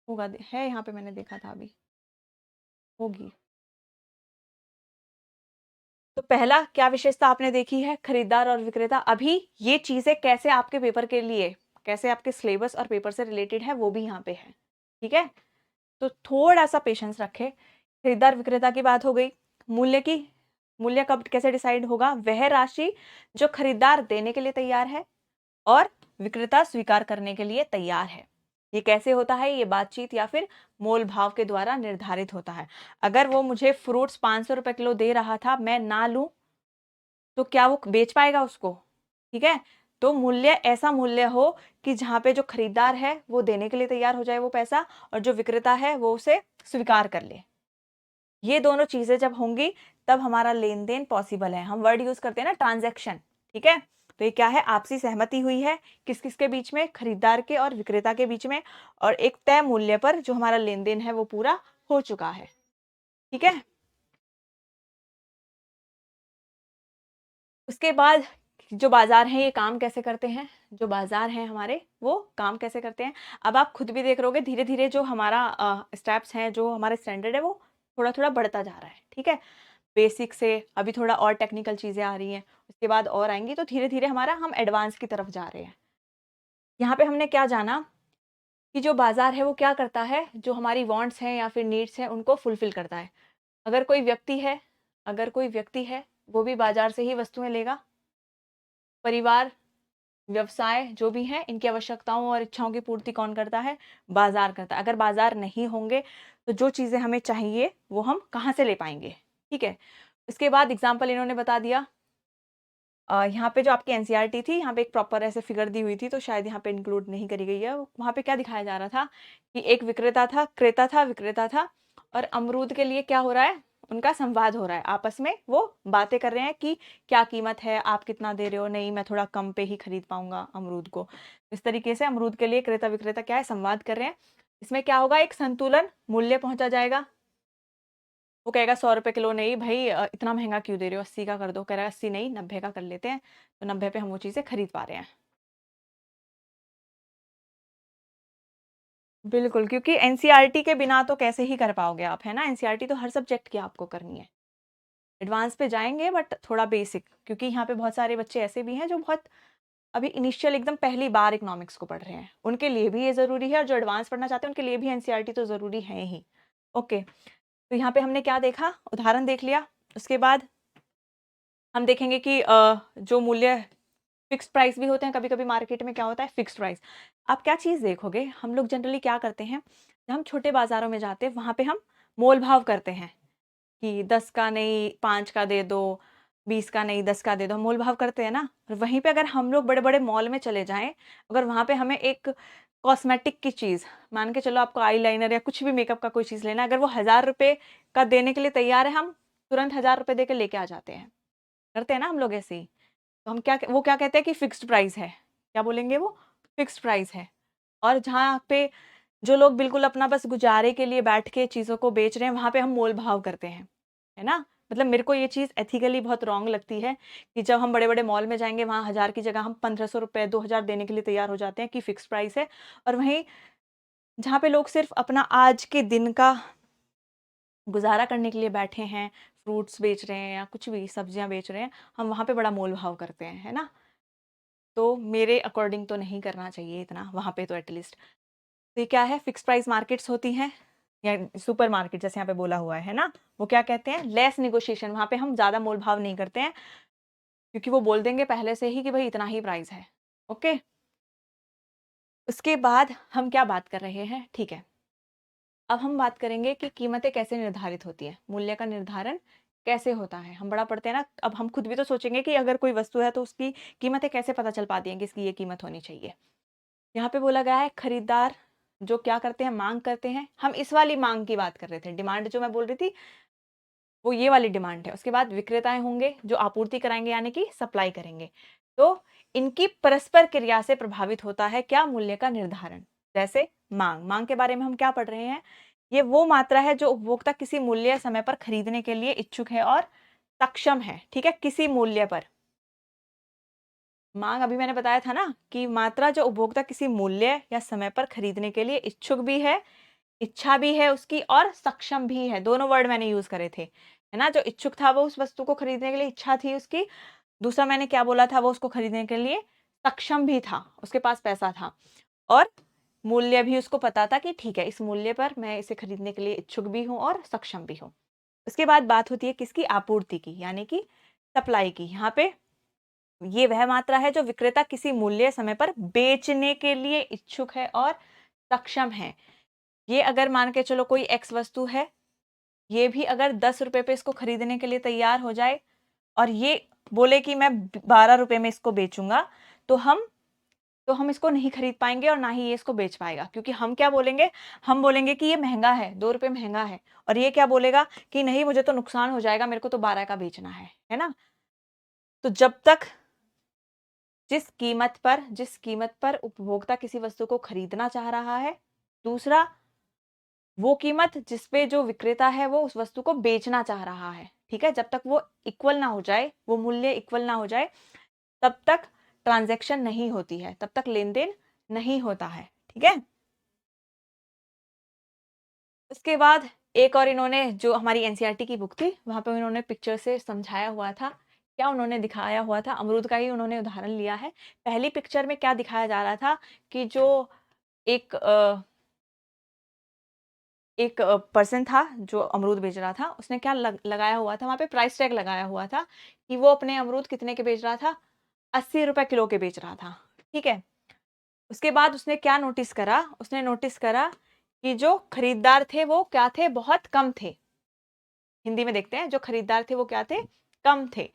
होगा, है यहाँ पे, मैंने देखा था अभी, होगी। तो पहला क्या विशेषता आपने देखी है, खरीदार और विक्रेता। अभी ये चीजें कैसे आपके पेपर के लिए, कैसे आपके सिलेबस और पेपर से रिलेटेड है, वो भी यहाँ पे है, ठीक है। तो थोड़ा सा पेशेंस रखे। खरीदार विक्रेता की बात हो गई। मूल्य की, मूल्य कब कैसे डिसाइड होगा, वह राशि जो खरीदार देने के लिए तैयार है और विक्रेता स्वीकार करने के लिए तैयार है। ये कैसे होता है, ये बातचीत या फिर मोल भाव के द्वारा निर्धारित होता है। अगर वो मुझे फ्रूट्स 500 रुपए किलो दे रहा था, मैं ना लूं तो क्या वो बेच पाएगा उसको, ठीक है। तो मूल्य ऐसा मूल्य हो कि जहां पे जो खरीदार है वो देने के लिए तैयार हो जाए वो पैसा, और जो विक्रेता है वो उसे स्वीकार कर ले। ये दोनों चीजें जब होंगी तब हमारा लेन देन पॉसिबल है। हम वर्ड यूज करते हैं ना, ट्रांजैक्शन, ठीक है। तो ये क्या है, आपसी सहमति हुई है किस किस के बीच में, खरीदार के और विक्रेता के बीच में, और एक तय मूल्य पर जो हमारा लेन देन है वो पूरा हो चुका है, ठीक है। उसके बाद जो बाजार हैं ये काम कैसे करते हैं, जो बाजार हैं हमारे वो काम कैसे करते हैं। अब आप खुद भी देख रहोगे धीरे धीरे जो हमारा स्टेप्स हैं, जो हमारे स्टैंडर्ड है वो थोड़ा थोड़ा बढ़ता जा रहा है, ठीक है। बेसिक से अभी थोड़ा और टेक्निकल चीजें आ रही हैं, उसके बाद और आएंगी, तो धीरे धीरे हमारा हम एडवांस की तरफ जा रहे हैं। यहाँ पे हमने क्या जाना कि जो बाजार है वो क्या करता है, जो हमारी वांट्स हैं या फिर नीड्स हैं उनको फुलफिल करता है। अगर कोई व्यक्ति है, अगर कोई व्यक्ति है वो भी बाजार से ही वस्तुएं लेगा। परिवार, व्यवसाय जो भी हैं, इनकी आवश्यकताओं और इच्छाओं की पूर्ति कौन करता है, बाजार करता है। अगर बाजार नहीं होंगे तो जो चीजें हमें चाहिए वो हम कहाँ से ले पाएंगे, ठीक है। इसके बाद एग्जाम्पल इन्होंने बता दिया। यहाँ पे जो आपकी एनसीईआरटी थी, यहाँ पे एक प्रॉपर ऐसे फिगर दी हुई थी, तो शायद यहाँ पे इंक्लूड नहीं करी गई है। वहाँ पे क्या दिखाया जा रहा था कि एक विक्रेता था, क्रेता था, विक्रेता था, और अमरूद के लिए क्या हो रहा है, उनका संवाद हो रहा है, आपस में वो बातें कर रहे हैं कि क्या कीमत है, आप कितना दे रहे हो, नहीं मैं थोड़ा कम पे ही खरीद पाऊंगा अमरूद को। इस तरीके से अमरूद के लिए क्रेता विक्रेता क्या है, संवाद कर रहे हैं। इसमें क्या होगा, एक संतुलन मूल्य पहुंचा जाएगा। वो कहेगा 100 रुपए किलो नहीं भाई, इतना महंगा क्यों दे रहे हो, 80 का कर दो। कह रहा है 80 नहीं, 90 का कर लेते हैं। तो 90 पे हम वो चीजें खरीद पा रहे हैं। बिल्कुल, क्योंकि एनसीईआरटी के बिना तो कैसे ही कर पाओगे आप, है ना। एनसीईआरटी तो हर सब्जेक्ट की आपको करनी है। एडवांस पे जाएंगे बट थोड़ा बेसिक, क्योंकि यहाँ पे बहुत सारे बच्चे ऐसे भी हैं जो बहुत अभी इनिशियल एकदम पहली बार इकोनॉमिक्स को पढ़ रहे हैं, उनके लिए भी ये जरूरी है, और जो एडवांस पढ़ना चाहते हैं उनके लिए भी एनसीईआरटी तो जरूरी है ही। ओके, तो यहाँ पे हमने क्या देखा, उदाहरण देख लिया। उसके बाद हम देखेंगे कि जो मूल्य फिक्स्ड प्राइस भी होते हैं, कभी कभी मार्केट में क्या होता है, फिक्स्ड प्राइस। आप क्या चीज़ देखोगे, हम लोग जनरली क्या करते हैं, जब हम छोटे बाजारों में जाते हैं वहाँ पे हम मोल भाव करते हैं कि 10 का नहीं 5 का दे दो, 20 का नहीं 10 का दे दो, हम मोल भाव करते हैं ना। और वहीं पे अगर हम लोग बड़े बड़े मॉल में चले जाएं, अगर वहाँ पे हमें एक कॉस्मेटिक की चीज़, मान के चलो आपको आईलाइनर या कुछ भी मेकअप का कोई चीज़ लेना, अगर वो 1000 रुपये का देने के लिए तैयार है, हम तुरंत 1000 रुपये दे के लेके आ जाते हैं, करते हैं ना हम लोग ऐसे ही। तो हम क्या, वो क्या कहते हैं कि फिक्स्ड प्राइस है, क्या बोलेंगे वो, फिक्स्ड प्राइस है। और जहाँ पे जो लोग बिल्कुल अपना बस गुजारे के लिए बैठ के चीज़ों को बेच रहे हैं, वहाँ पे हम मोल भाव करते हैं, है ना। मतलब मेरे को ये चीज़ एथिकली बहुत रॉन्ग लगती है कि जब हम बड़े बड़े मॉल में जाएंगे वहाँ 1000 की जगह हम 1500 रुपये 2000 देने के लिए तैयार हो जाते हैं कि फिक्स प्राइस है। और वहीं जहाँ पे लोग सिर्फ अपना आज के दिन का गुजारा करने के लिए बैठे हैं, फ्रूट्स बेच रहे हैं या कुछ भी सब्जियां बेच रहे हैं, हम वहाँ पे बड़ा मोल भाव करते हैं, है ना। तो मेरे अकॉर्डिंग तो नहीं करना चाहिए इतना वहाँ पे, तो एटलीस्ट। तो ये क्या है, फिक्स प्राइस मार्केट्स होती हैं या सुपर मार्केट जैसे यहाँ पे बोला हुआ है ना, वो क्या कहते हैं, लेस निगोशिएशन। वहाँ पे हम ज़्यादा मोल भाव नहीं करते हैं, क्योंकि वो बोल देंगे पहले से ही कि भाई इतना ही प्राइस है। ओके, उसके बाद हम क्या बात कर रहे हैं, ठीक है। अब हम बात करेंगे कि कीमतें कैसे निर्धारित होती हैं, मूल्य का निर्धारण कैसे होता है। हम बड़ा पढ़ते हैं ना, अब हम खुद भी तो सोचेंगे कि अगर कोई वस्तु है तो उसकी कीमतें कैसे पता चल पाती हैं कि इसकी ये कीमत होनी चाहिए। यहाँ पे बोला गया है खरीदार जो क्या करते हैं, मांग करते हैं। हम इस वाली मांग की बात कर रहे थे, डिमांड जो मैं बोल रही थी वो ये वाली डिमांड है। उसके बाद विक्रेताएं होंगे जो आपूर्ति कराएंगे यानी कि सप्लाई करेंगे। तो इनकी परस्पर क्रिया से प्रभावित होता है क्या, मूल्य का निर्धारण। जैसे मांग, मांग के बारे में हम क्या पढ़ रहे हैं, ये वो मात्रा है जो उपभोक्ता किसी मूल्य समय पर खरीदने के लिए इच्छुक है और सक्षम है। ठीक है, किसी मूल्य पर। मांग अभी मैंने बताया था ना कि मात्रा जो उपभोक्ता किसी मूल्य या समय पर खरीदने के लिए इच्छुक भी है, इच्छा भी है उसकी, और सक्षम भी है। दोनों वर्ड मैंने यूज करे थे, है ना। जो इच्छुक था वो उस वस्तु को खरीदने के लिए इच्छा थी उसकी। दूसरा मैंने क्या बोला था, वो उसको खरीदने के लिए सक्षम भी था, उसके पास पैसा था। और मूल्य भी उसको पता था कि ठीक है, इस मूल्य पर मैं इसे खरीदने के लिए इच्छुक भी हूँ और सक्षम भी हूँ। उसके बाद बात होती है किसकी, आपूर्ति की, यानी कि सप्लाई की। यहाँ पे ये वह मात्रा है जो विक्रेता किसी मूल्य समय पर बेचने के लिए इच्छुक है और सक्षम है। ये अगर मान के चलो कोई एक्स वस्तु है, ये भी अगर 10 रुपए पे इसको खरीदने के लिए तैयार हो जाए और ये बोले कि मैं 12 रुपए में इसको बेचूंगा, तो हम इसको नहीं खरीद पाएंगे और ना ही ये इसको बेच पाएगा। क्योंकि हम क्या बोलेंगे, हम बोलेंगे कि ये महंगा है, 2 रुपए महंगा है, और ये क्या बोलेगा कि नहीं, मुझे तो नुकसान हो जाएगा, मेरे को तो 12 का बेचना है ना। तो जब तक जिस कीमत पर उपभोक्ता किसी वस्तु को खरीदना चाह रहा है, दूसरा वो कीमत जिस पे जो विक्रेता है वो उस वस्तु को बेचना चाह रहा है, ठीक है, जब तक वो इक्वल ना हो जाए, वो मूल्य इक्वल ना हो जाए, तब तक ट्रांजैक्शन नहीं होती है, तब तक लेन देन नहीं होता है। ठीक है, उसके बाद एक और इन्होंने जो हमारी एनसीईआरटी की बुक थी वहां पे इन्होंने पिक्चर से समझाया हुआ था। क्या उन्होंने दिखाया हुआ था, अमरूद का ही उन्होंने उदाहरण लिया है। पहली पिक्चर में क्या दिखाया जा रहा था कि जो एक एक पर्सन था जो अमरूद बेच रहा था, उसने क्या लगाया हुआ था, वहां पे प्राइस टैग लगाया हुआ था कि वो अपने अमरूद कितने के बेच रहा था, 80 रुपए किलो के बेच रहा था। ठीक है, उसके बाद उसने क्या नोटिस करा, उसने नोटिस करा कि जो खरीदार थे वो क्या थे, बहुत कम थे। हिंदी में देखते हैं, जो खरीदार थे वो क्या थे, कम थे।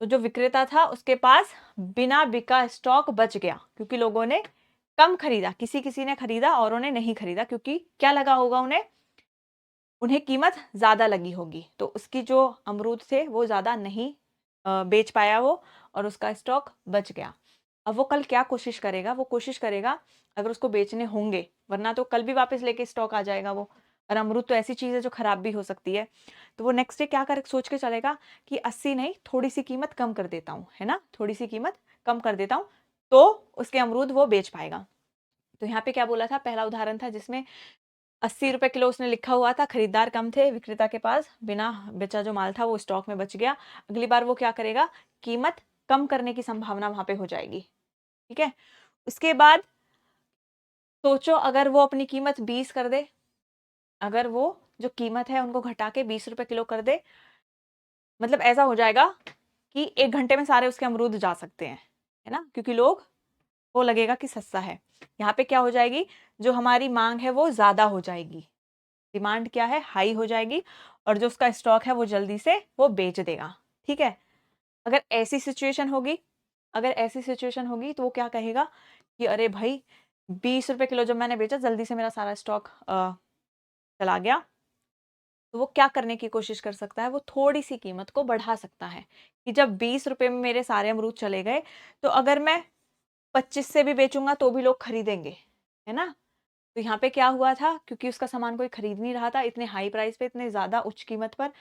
तो जो विक्रेता था उसके पास बिना बिका स्टॉक बच गया, क्योंकि लोगों ने कम खरीदा, किसी किसी ने खरीदा और उन्हें नहीं खरीदा, क्योंकि क्या लगा होगा उन्हें, उन्हें कीमत ज्यादा लगी होगी। तो उसकी जो अमरूद थे वो ज्यादा नहीं बेच पाया वो, और उसका स्टॉक बच गया। अब वो कल क्या कोशिश करेगा, वो कोशिश करेगा अगर उसको बेचने होंगे, वरना तो कल भी वापस लेके स्टॉक आ जाएगा वो। और अमरूद तो ऐसी चीज है जो खराब भी हो सकती है। तो वो नेक्स्ट डे क्या कर सोच के चलेगा कि 80 नहीं, थोड़ी सी कीमत कम कर देता हूँ, है ना, थोड़ी सी कीमत कम कर देता हूँ, तो उसके अमरूद वो बेच पाएगा। तो यहाँ पे क्या बोला था, पहला उदाहरण था जिसमें 80 रुपए किलो उसने लिखा हुआ था, खरीदार कम थे, विक्रेता के पास बिना बेचा जो माल था वो स्टॉक में बच गया। अगली बार वो क्या करेगा, कीमत कम करने की संभावना वहां पे हो जाएगी। ठीक है, उसके बाद सोचो अगर वो अपनी कीमत 20 कर दे, अगर वो जो कीमत है उनको घटा के 20 रुपए किलो कर दे, मतलब ऐसा हो जाएगा कि 1 घंटे में सारे उसके अमरूद जा सकते हैं, है ना, क्योंकि लोग वो लगेगा कि सस्ता है। यहाँ पे क्या हो जाएगी, जो हमारी मांग है वो ज्यादा हो जाएगी, डिमांड क्या है, हाई हो जाएगी, और जो उसका स्टॉक है वो जल्दी से वो बेच देगा। ठीक है, अगर ऐसी सिचुएशन होगी, अगर ऐसी सिचुएशन होगी तो वो क्या कहेगा कि अरे भाई 20 रुपए किलो जब मैंने बेचा, जल्दी से मेरा सारा स्टॉक चला गया। तो वो क्या करने की कोशिश कर सकता है, वो थोड़ी सी कीमत को बढ़ा सकता है कि जब 20 रुपए में मेरे सारे अमरूद चले गए, तो अगर मैं 25 से भी बेचूंगा तो भी लोग खरीदेंगे, है ना। तो यहाँ पे क्या हुआ था, क्योंकि उसका सामान कोई खरीद नहीं रहा था इतने हाई प्राइस पे, इतने ज्यादा उच्च कीमत पर,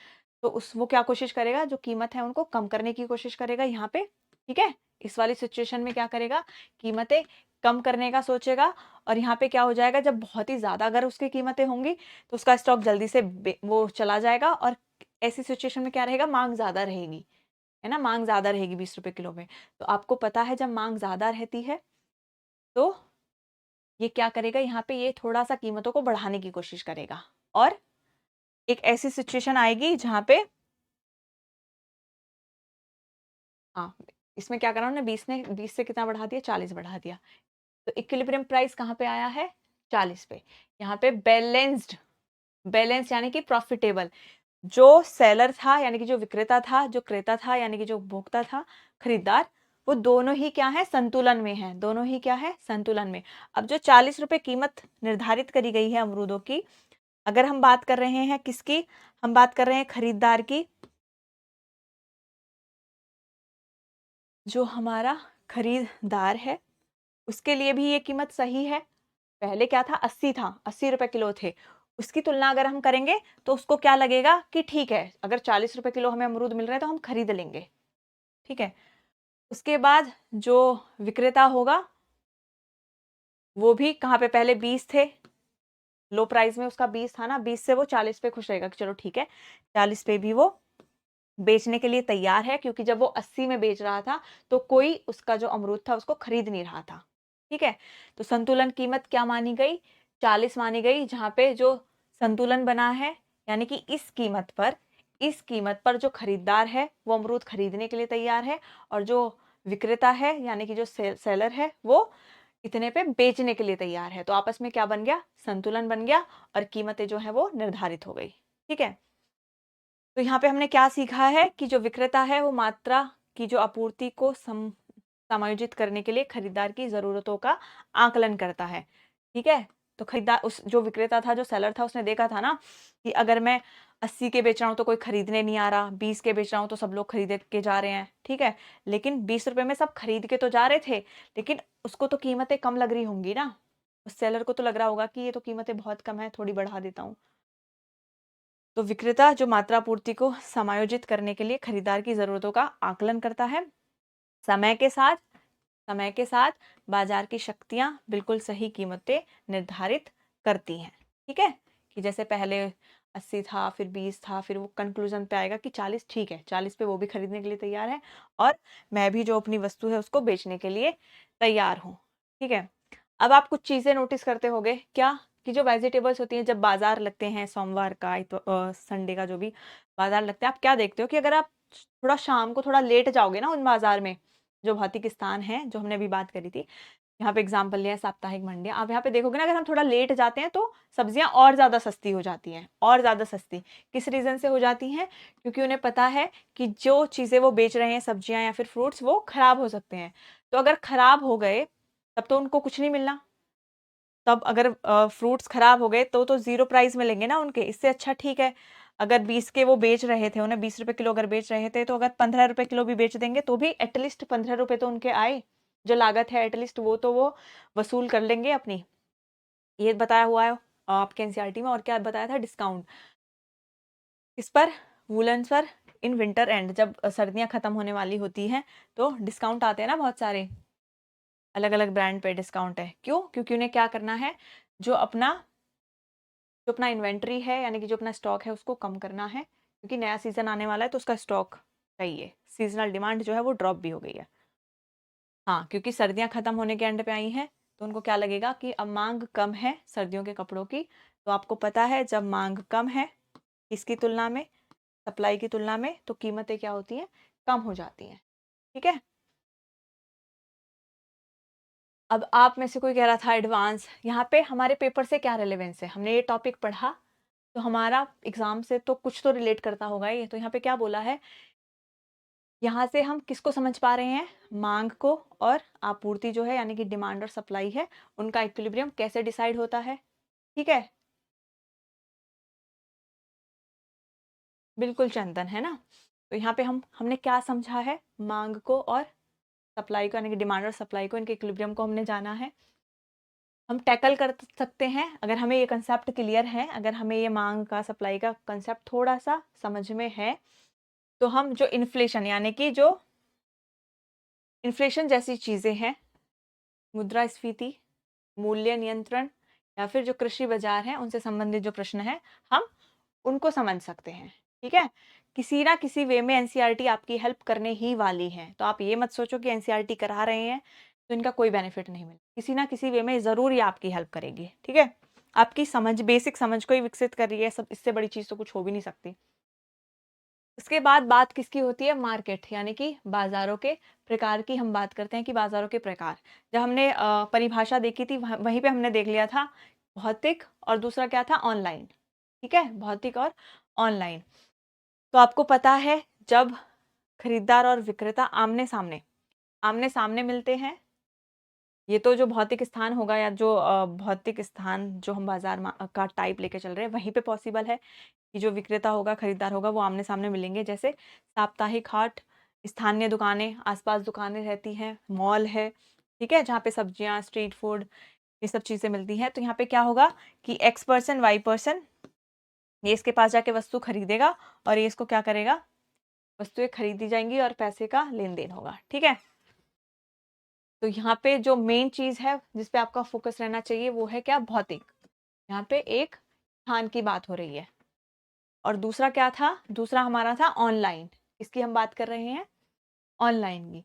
तो उस वो क्या कोशिश करेगा, जो कीमत है उनको कम करने की कोशिश करेगा यहाँ पे। ठीक है, इस वाली सिचुएशन में क्या करेगा, कीमतें कम करने का सोचेगा। और यहाँ पे क्या हो जाएगा, जब बहुत ही ज्यादा अगर उसकी कीमतें होंगी तो उसका स्टॉक जल्दी से वो चला जाएगा, और ऐसी सिचुएशन में क्या रहेगा, मांग ज्यादा रहेगी, है ना, मांग ज्यादा रहेगी 20 रुपए किलो में। तो आपको पता है जब मांग ज्यादा रहती है तो ये क्या करेगा, यहाँ पे ये थोड़ा सा कीमतों को बढ़ाने की कोशिश करेगा। और एक ऐसी सिचुएशन आएगी जहां पे, हाँ, इसमें क्या करा उन्होंने, 20 से कितना बढ़ा दिया, 40 बढ़ा दिया। तो इक्विलिब्रियम प्राइस कहाँ पे आया है, 40 पे। यहाँ पे बैलेंस्ड, बैलेंस यानी कि प्रॉफिटेबल, जो सेलर था यानी कि जो विक्रेता था, जो क्रेता था यानी कि जो उपभोक्ता था, खरीदार, वो दोनों ही क्या है, संतुलन में है, दोनों ही क्या है, संतुलन में। अब जो 40 रुपए कीमत निर्धारित करी गई है अमरूदों की, अगर हम बात कर रहे हैं किसकी, हम बात कर रहे हैं खरीदार की। जो हमारा खरीदार है उसके लिए भी ये कीमत सही है। पहले क्या था, 80 था, 80 रुपए किलो थे। उसकी तुलना अगर हम करेंगे तो उसको क्या लगेगा कि ठीक है, अगर 40 रुपए किलो हमें अमरूद मिल रहे हैं तो हम खरीद लेंगे। ठीक है। उसके बाद जो विक्रेता होगा वो भी कहाँ पे, पहले 20 थे, लो प्राइस में उसका 20 था ना, 20 से वो 40 पे खुश रहेगा कि चलो ठीक है, 40 पे भी वो बेचने के लिए तैयार है, क्योंकि जब वो 80 में बेच रहा था तो कोई उसका जो अमरूद था उसको खरीद नहीं रहा था। ठीक है। तो संतुलन कीमत क्या मानी गई, 40 मानी गई, जहां पे जो संतुलन बना है, यानी कि इस कीमत पर जो खरीदार है वो अमरूद खरीदने के लिए तैयार है, और जो विक्रेता है यानी कि जो सेलर है वो इतने पे बेचने के लिए तैयार है। तो आपस में क्या बन गया, संतुलन बन गया, और कीमतें जो है वो निर्धारित हो गई। ठीक है। तो यहाँ पे हमने क्या सीखा है कि जो विक्रेता है वो मात्रा की जो आपूर्ति को समायोजित करने के लिए खरीदार की जरूरतों का आकलन करता है। ठीक है। तो खरीदार, उस जो विक्रेता था, जो सेलर था, उसने देखा था ना कि अगर मैं 80 के बेच रहा हूँ तो कोई खरीदने नहीं आ रहा, 20 के बेच रहा हूँ तो सब लोग खरीद के जा रहे हैं। ठीक है। लेकिन 20 रुपए में सब खरीद के तो जा रहे थे, लेकिन उसको तो कीमतें कम लग रही होंगी ना, उस सेलर को तो लग रहा होगा कि ये तो कीमतें बहुत कम है, थोड़ी बढ़ा देता हूँ। तो विक्रेता जो मात्रा पूर्ति को समायोजित करने के लिए खरीदार की जरूरतों का आकलन करता है। समय के साथ समय के साथ बाजार की शक्तियां बिल्कुल सही कीमतें निर्धारित करती हैं। ठीक है। कि जैसे पहले 80 था, फिर 20 था, फिर वो कंक्लूजन पे आएगा कि 40 ठीक है, 40 पे वो भी खरीदने के लिए तैयार है, और मैं भी जो अपनी वस्तु है उसको बेचने के लिए तैयार हूँ। ठीक है। अब आप कुछ चीजें नोटिस करते होंगे क्या, कि जो वेजिटेबल्स होती हैं, जब बाजार लगते हैं सोमवार का, संडे का जो भी बाजार लगता है, आप क्या देखते हो कि अगर आप थोड़ा शाम को थोड़ा लेट जाओगे ना उन बाजार में, जो भौतिक स्थान है जो हमने अभी बात करी थी, यहाँ पे एग्जाम्पल लिया है साप्ताहिक मंडियाँ, आप यहाँ पे देखोगे ना, अगर हम थोड़ा लेट जाते हैं तो सब्जियां और ज़्यादा सस्ती हो जाती हैं, और ज़्यादा सस्ती। किस रीज़न से हो जाती हैं, क्योंकि उन्हें पता है कि जो चीज़ें वो बेच रहे हैं, सब्जियां या फिर फ्रूट्स, वो खराब हो सकते हैं। तो अगर खराब हो गए तब तो उनको कुछ नहीं मिलना। तब अगर फ्रूट्स खराब हो गए तो ज़ीरो प्राइस में लेंगे ना उनके, इससे अच्छा ठीक है, अगर 20 के वो बेच रहे थे, उन्हें 20 रुपए किलो अगर बेच रहे थे, तो अगर 15 रुपए किलो भी बेच देंगे तो भी एटलीस्ट 15 रुपए तो उनके आए, जो लागत है एटलीस्ट वो तो वो वसूल कर लेंगे अपनी। ये बताया हुआ है आपके एनसीईआरटी में। और क्या बताया था, डिस्काउंट इस पर, वूलन्स पर, इन विंटर एंड, जब सर्दियां खत्म होने वाली होती हैं तो डिस्काउंट आते हैं ना, बहुत सारे अलग अलग ब्रांड पे डिस्काउंट है। क्यों, क्योंकि उन्हें क्या करना है, जो अपना जो अपना इन्वेंट्री है, यानी कि जो अपना स्टॉक है उसको कम करना है, क्योंकि नया सीजन आने वाला है तो उसका स्टॉक चाहिए। सीजनल डिमांड जो है वो ड्रॉप भी हो गई है। हाँ, क्योंकि सर्दियां खत्म होने के एंड पे आई हैं, तो उनको क्या लगेगा कि अब मांग कम है सर्दियों के कपड़ों की। तो आपको पता है जब मांग कम है इसकी तुलना में, सप्लाई की तुलना में, तो कीमतें क्या होती हैं, कम हो जाती हैं। ठीक है। अब आप में से कोई कह रहा था एडवांस, यहाँ पे हमारे पेपर से क्या रेलेवेंस है, हमने ये टॉपिक पढ़ा तो हमारा एग्जाम से तो कुछ तो रिलेट करता होगा ये। तो यहाँ पे क्या बोला है, यहाँ से हम किसको समझ पा रहे हैं, मांग को, और आपूर्ति जो है यानी कि डिमांड और सप्लाई है, उनका इक्विलिब्रियम कैसे डिसाइड होता है। ठीक है। बिल्कुल चंदन, है ना। तो यहाँ पे हमने क्या समझा है, मांग को और सप्लाई को, यानी कि डिमांड और सप्लाई को, इनके इक्विलिब्रियम को हमने जाना है। हम टैकल कर सकते हैं अगर हमें ये कंसेप्ट क्लियर है, अगर हमें ये मांग का, सप्लाई का कंसेप्ट थोड़ा सा समझ में है, तो हम जो इन्फ्लेशन, यानी कि जो इन्फ्लेशन जैसी चीजें हैं, मुद्रास्फीति, मूल्य नियंत्रण, या फिर जो कृषि बाजार है उनसे संबंधित जो प्रश्न है, हम उनको समझ सकते हैं। ठीक है। किसी ना किसी वे में एनसीईआरटी आपकी हेल्प करने ही वाली है। तो आप ये मत सोचो कि एनसीईआरटी करा रहे हैं तो इनका कोई बेनिफिट नहीं मिलेगा, किसी ना किसी वे में जरूर ये आपकी हेल्प करेगी। ठीक है। आपकी समझ, बेसिक समझ को ही विकसित कर रही है, सब इससे बड़ी चीज तो कुछ हो भी नहीं सकती। उसके बाद बात किसकी होती है, मार्केट, यानी कि बाजारों के प्रकार की हम बात करते हैं, कि बाजारों के प्रकार। जब हमने परिभाषा देखी थी वहीं पे हमने देख लिया था भौतिक, और दूसरा क्या था, ऑनलाइन। ठीक है, भौतिक और ऑनलाइन। तो आपको पता है जब खरीदार और विक्रेता आमने सामने आमने-सामने मिलते हैं। ये तो जो भौतिक स्थान होगा या जो भौतिक स्थान जो हम बाज़ार का टाइप लेके चल रहे हैं, वहीं पे पॉसिबल है कि जो विक्रेता होगा, खरीदार होगा, वो आमने-सामने मिलेंगे। जैसे साप्ताहिक हाट, स्थानीय दुकानें, आस-पास दुकानें रहती हैं, मॉल है, ठीक है? जहाँ पे सब्जियाँ, स्ट्रीट फूड ये सब चीज़ें मिलती हैं। तो यहाँ पे क्या होगा कि एक्स पर्सन, वाई पर्सन ये इसके पास जाके वस्तु खरीदेगा और ये इसको क्या करेगा, वस्तुएँ खरीदी जाएँगी और पैसे का लेन-देन होगा, ठीक है? तो यहाँ पे जो मेन चीज़ है, जिस पे आपका फ़ोकस रहना चाहिए, वो है क्या? भौतिक। यहाँ पे एक स्थान की बात हो रही है और दूसरा क्या था? दूसरा हमारा था ऑनलाइन। इसकी हम बात कर रहे हैं ऑनलाइन की।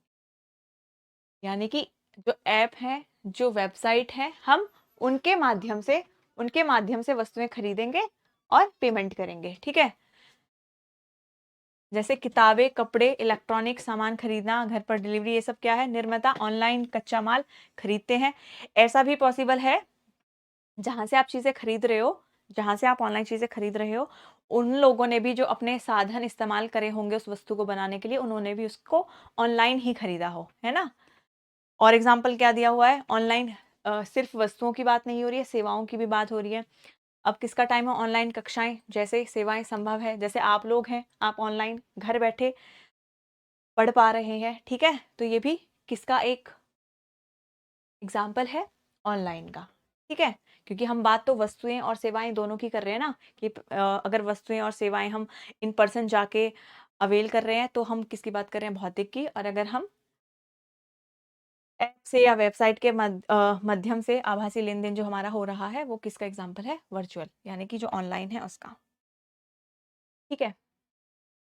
यानी कि जो ऐप है, जो वेबसाइट है, हम उनके माध्यम से वस्तुएँ खरीदेंगे और पेमेंट करेंगे, ठीक है? जैसे किताबें, कपड़े, इलेक्ट्रॉनिक सामान खरीदना, घर पर डिलीवरी ये सब क्या है? निर्माता ऑनलाइन कच्चा माल खरीदते हैं। ऐसा भी पॉसिबल है जहाँ से आप चीज़ें खरीद रहे हो, जहाँ से आप ऑनलाइन चीज़ें खरीद रहे हो, उन लोगों ने भी जो अपने साधन इस्तेमाल करे होंगे उस वस्तु को बनाने के लिए, उन्होंने भी उसको ऑनलाइन ही खरीदा हो, है ना? और एग्ज़ाम्पल क्या दिया हुआ है? ऑनलाइन सिर्फ़ वस्तुओं की बात नहीं हो रही है, सेवाओं की भी बात हो रही है। अब किसका टाइम है? ऑनलाइन कक्षाएँ जैसे सेवाएँ संभव है, जैसे आप लोग हैं, आप ऑनलाइन घर बैठे पढ़ पा रहे हैं, ठीक है? तो ये भी किसका एक एग्ज़ाम्पल है? ऑनलाइन का, ठीक है? क्योंकि हम बात तो वस्तुएँ और सेवाएँ दोनों की कर रहे हैं ना कि अगर वस्तुएँ और सेवाएँ हम इन पर्सन जाके अवेल कर रहे हैं, तो हम किसकी बात कर रहे हैं? भौतिक की। और अगर हम ऐप से या वेबसाइट के माध्यम से आभासी लेन-देन जो हमारा हो रहा है, वो किसका एग्ज़ाम्पल है? वर्चुअल, यानी कि जो ऑनलाइन है उसका, ठीक है?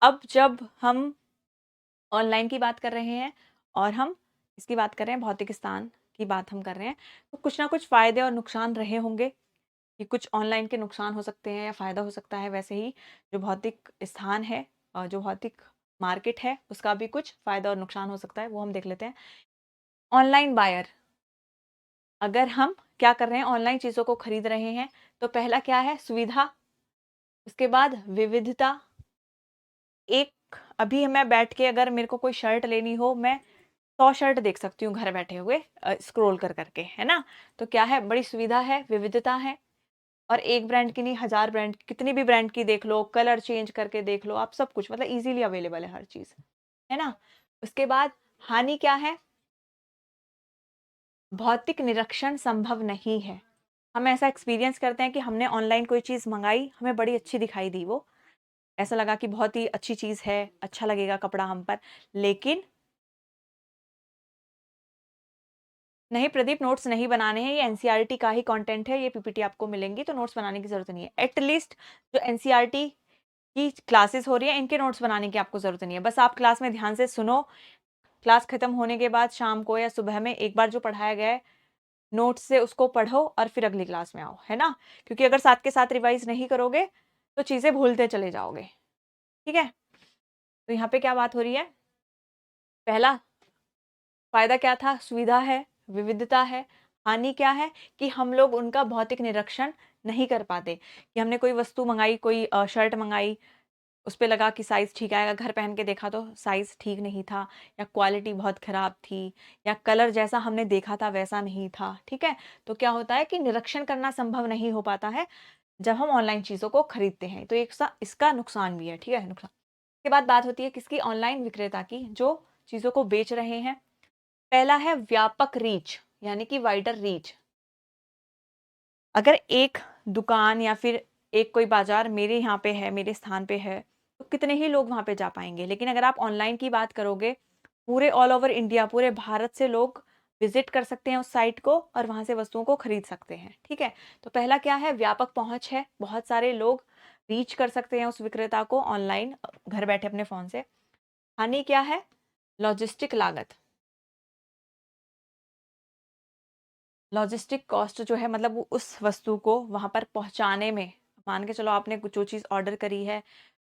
अब जब हम ऑनलाइन की बात कर रहे हैं और हम इसकी बात कर रहे हैं, भौतिक स्थान की बात हम कर रहे हैं, तो कुछ ना कुछ फ़ायदे और नुकसान रहे होंगे कि कुछ ऑनलाइन के नुकसान हो सकते हैं या फ़ायदा हो सकता है, वैसे ही जो भौतिक स्थान है जो भौतिक मार्केट है, उसका भी कुछ फ़ायदा और नुकसान हो सकता है, वो हम देख लेते हैं। ऑनलाइन बायर, अगर हम क्या कर रहे हैं, ऑनलाइन चीज़ों को खरीद रहे हैं, तो पहला क्या है? सुविधा, उसके बाद विविधता। एक अभी मैं बैठ के अगर मेरे को कोई शर्ट लेनी हो, मैं 100 शर्ट देख सकती हूँ घर बैठे हुए स्क्रॉल कर के, है ना? तो क्या है? बड़ी सुविधा है, विविधता है और एक ब्रांड की नहीं, 1000 ब्रांड, कितनी भी ब्रांड की देख लो, कलर चेंज करके देख लो, आप सब कुछ मतलब ईज़िली अवेलेबल है हर चीज़, है ना? उसके बाद हानि क्या है? भौतिक निरीक्षण संभव नहीं है। हम ऐसा एक्सपीरियंस करते हैं कि हमने ऑनलाइन कोई चीज़ मँगाई, हमें बड़ी अच्छी दिखाई दी वो, ऐसा लगा कि बहुत ही अच्छी चीज़ है, अच्छा लगेगा कपड़ा हम पर, लेकिन नहीं प्रदीप, नोट्स नहीं बनाने हैं, ये एनसीईआरटी का ही कंटेंट है, ये पीपीटी आपको मिलेंगी तो नोट्स बनाने की ज़रूरत नहीं है। एट लीस्ट जो एनसीईआरटी की क्लासेस हो रही हैं, इनके नोट्स बनाने की आपको ज़रूरत नहीं है। बस आप क्लास में ध्यान से सुनो, क्लास खत्म होने के बाद शाम को या सुबह में एक बार जो पढ़ाया गया है, नोट्स से उसको पढ़ो और फिर अगली क्लास में आओ, है ना? क्योंकि अगर साथ के साथ रिवाइज़ नहीं करोगे, तो चीज़ें भूलते चले जाओगे, ठीक है? तो यहाँ पे क्या बात हो रही है? पहला फ़ायदा क्या था? सुविधा है, विविधता है। हानि क्या है? कि हम लोग उनका भौतिक निरीक्षण नहीं कर पाते, कि हमने कोई वस्तु मँगाई, कोई शर्ट मँगाई, उस पे लगा कि साइज़ ठीक आएगा, घर पहन के देखा तो साइज़ ठीक नहीं था या क्वालिटी बहुत ख़राब थी या कलर जैसा हमने देखा था वैसा नहीं था, ठीक है? तो क्या होता है कि निरीक्षण करना संभव नहीं हो पाता है, जब हम ऑनलाइन चीज़ों को खरीदते हैं। तो एक सा इसका नुकसान भी है, ठीक है? नुकसान के बाद बात होती है किसकी? ऑनलाइन विक्रेता की, जो चीज़ों को बेच रहे हैं। पहला है व्यापक रीच, यानी कि वाइडर रीच। अगर एक दुकान या फिर एक कोई बाजार मेरे यहाँ पे है, मेरे स्थान पे है, तो कितने ही लोग वहाँ पे जा पाएँगे। लेकिन अगर आप ऑनलाइन की बात करोगे, पूरे ऑल ओवर इंडिया, पूरे भारत से लोग विज़िट कर सकते हैं उस साइट को और वहाँ से वस्तुओं को खरीद सकते हैं, ठीक है? तो पहला क्या है? व्यापक पहुँच है, बहुत सारे लोग रीच कर सकते हैं उस विक्रेता को ऑनलाइन घर बैठे अपने फ़ोन से। हानि क्या है? लॉजिस्टिक लागत। लॉजिस्टिक कॉस्ट जो है मतलब वो उस वस्तु को वहाँ पर पहुँचाने में, मान के चलो आपने जो चीज़ ऑर्डर करी है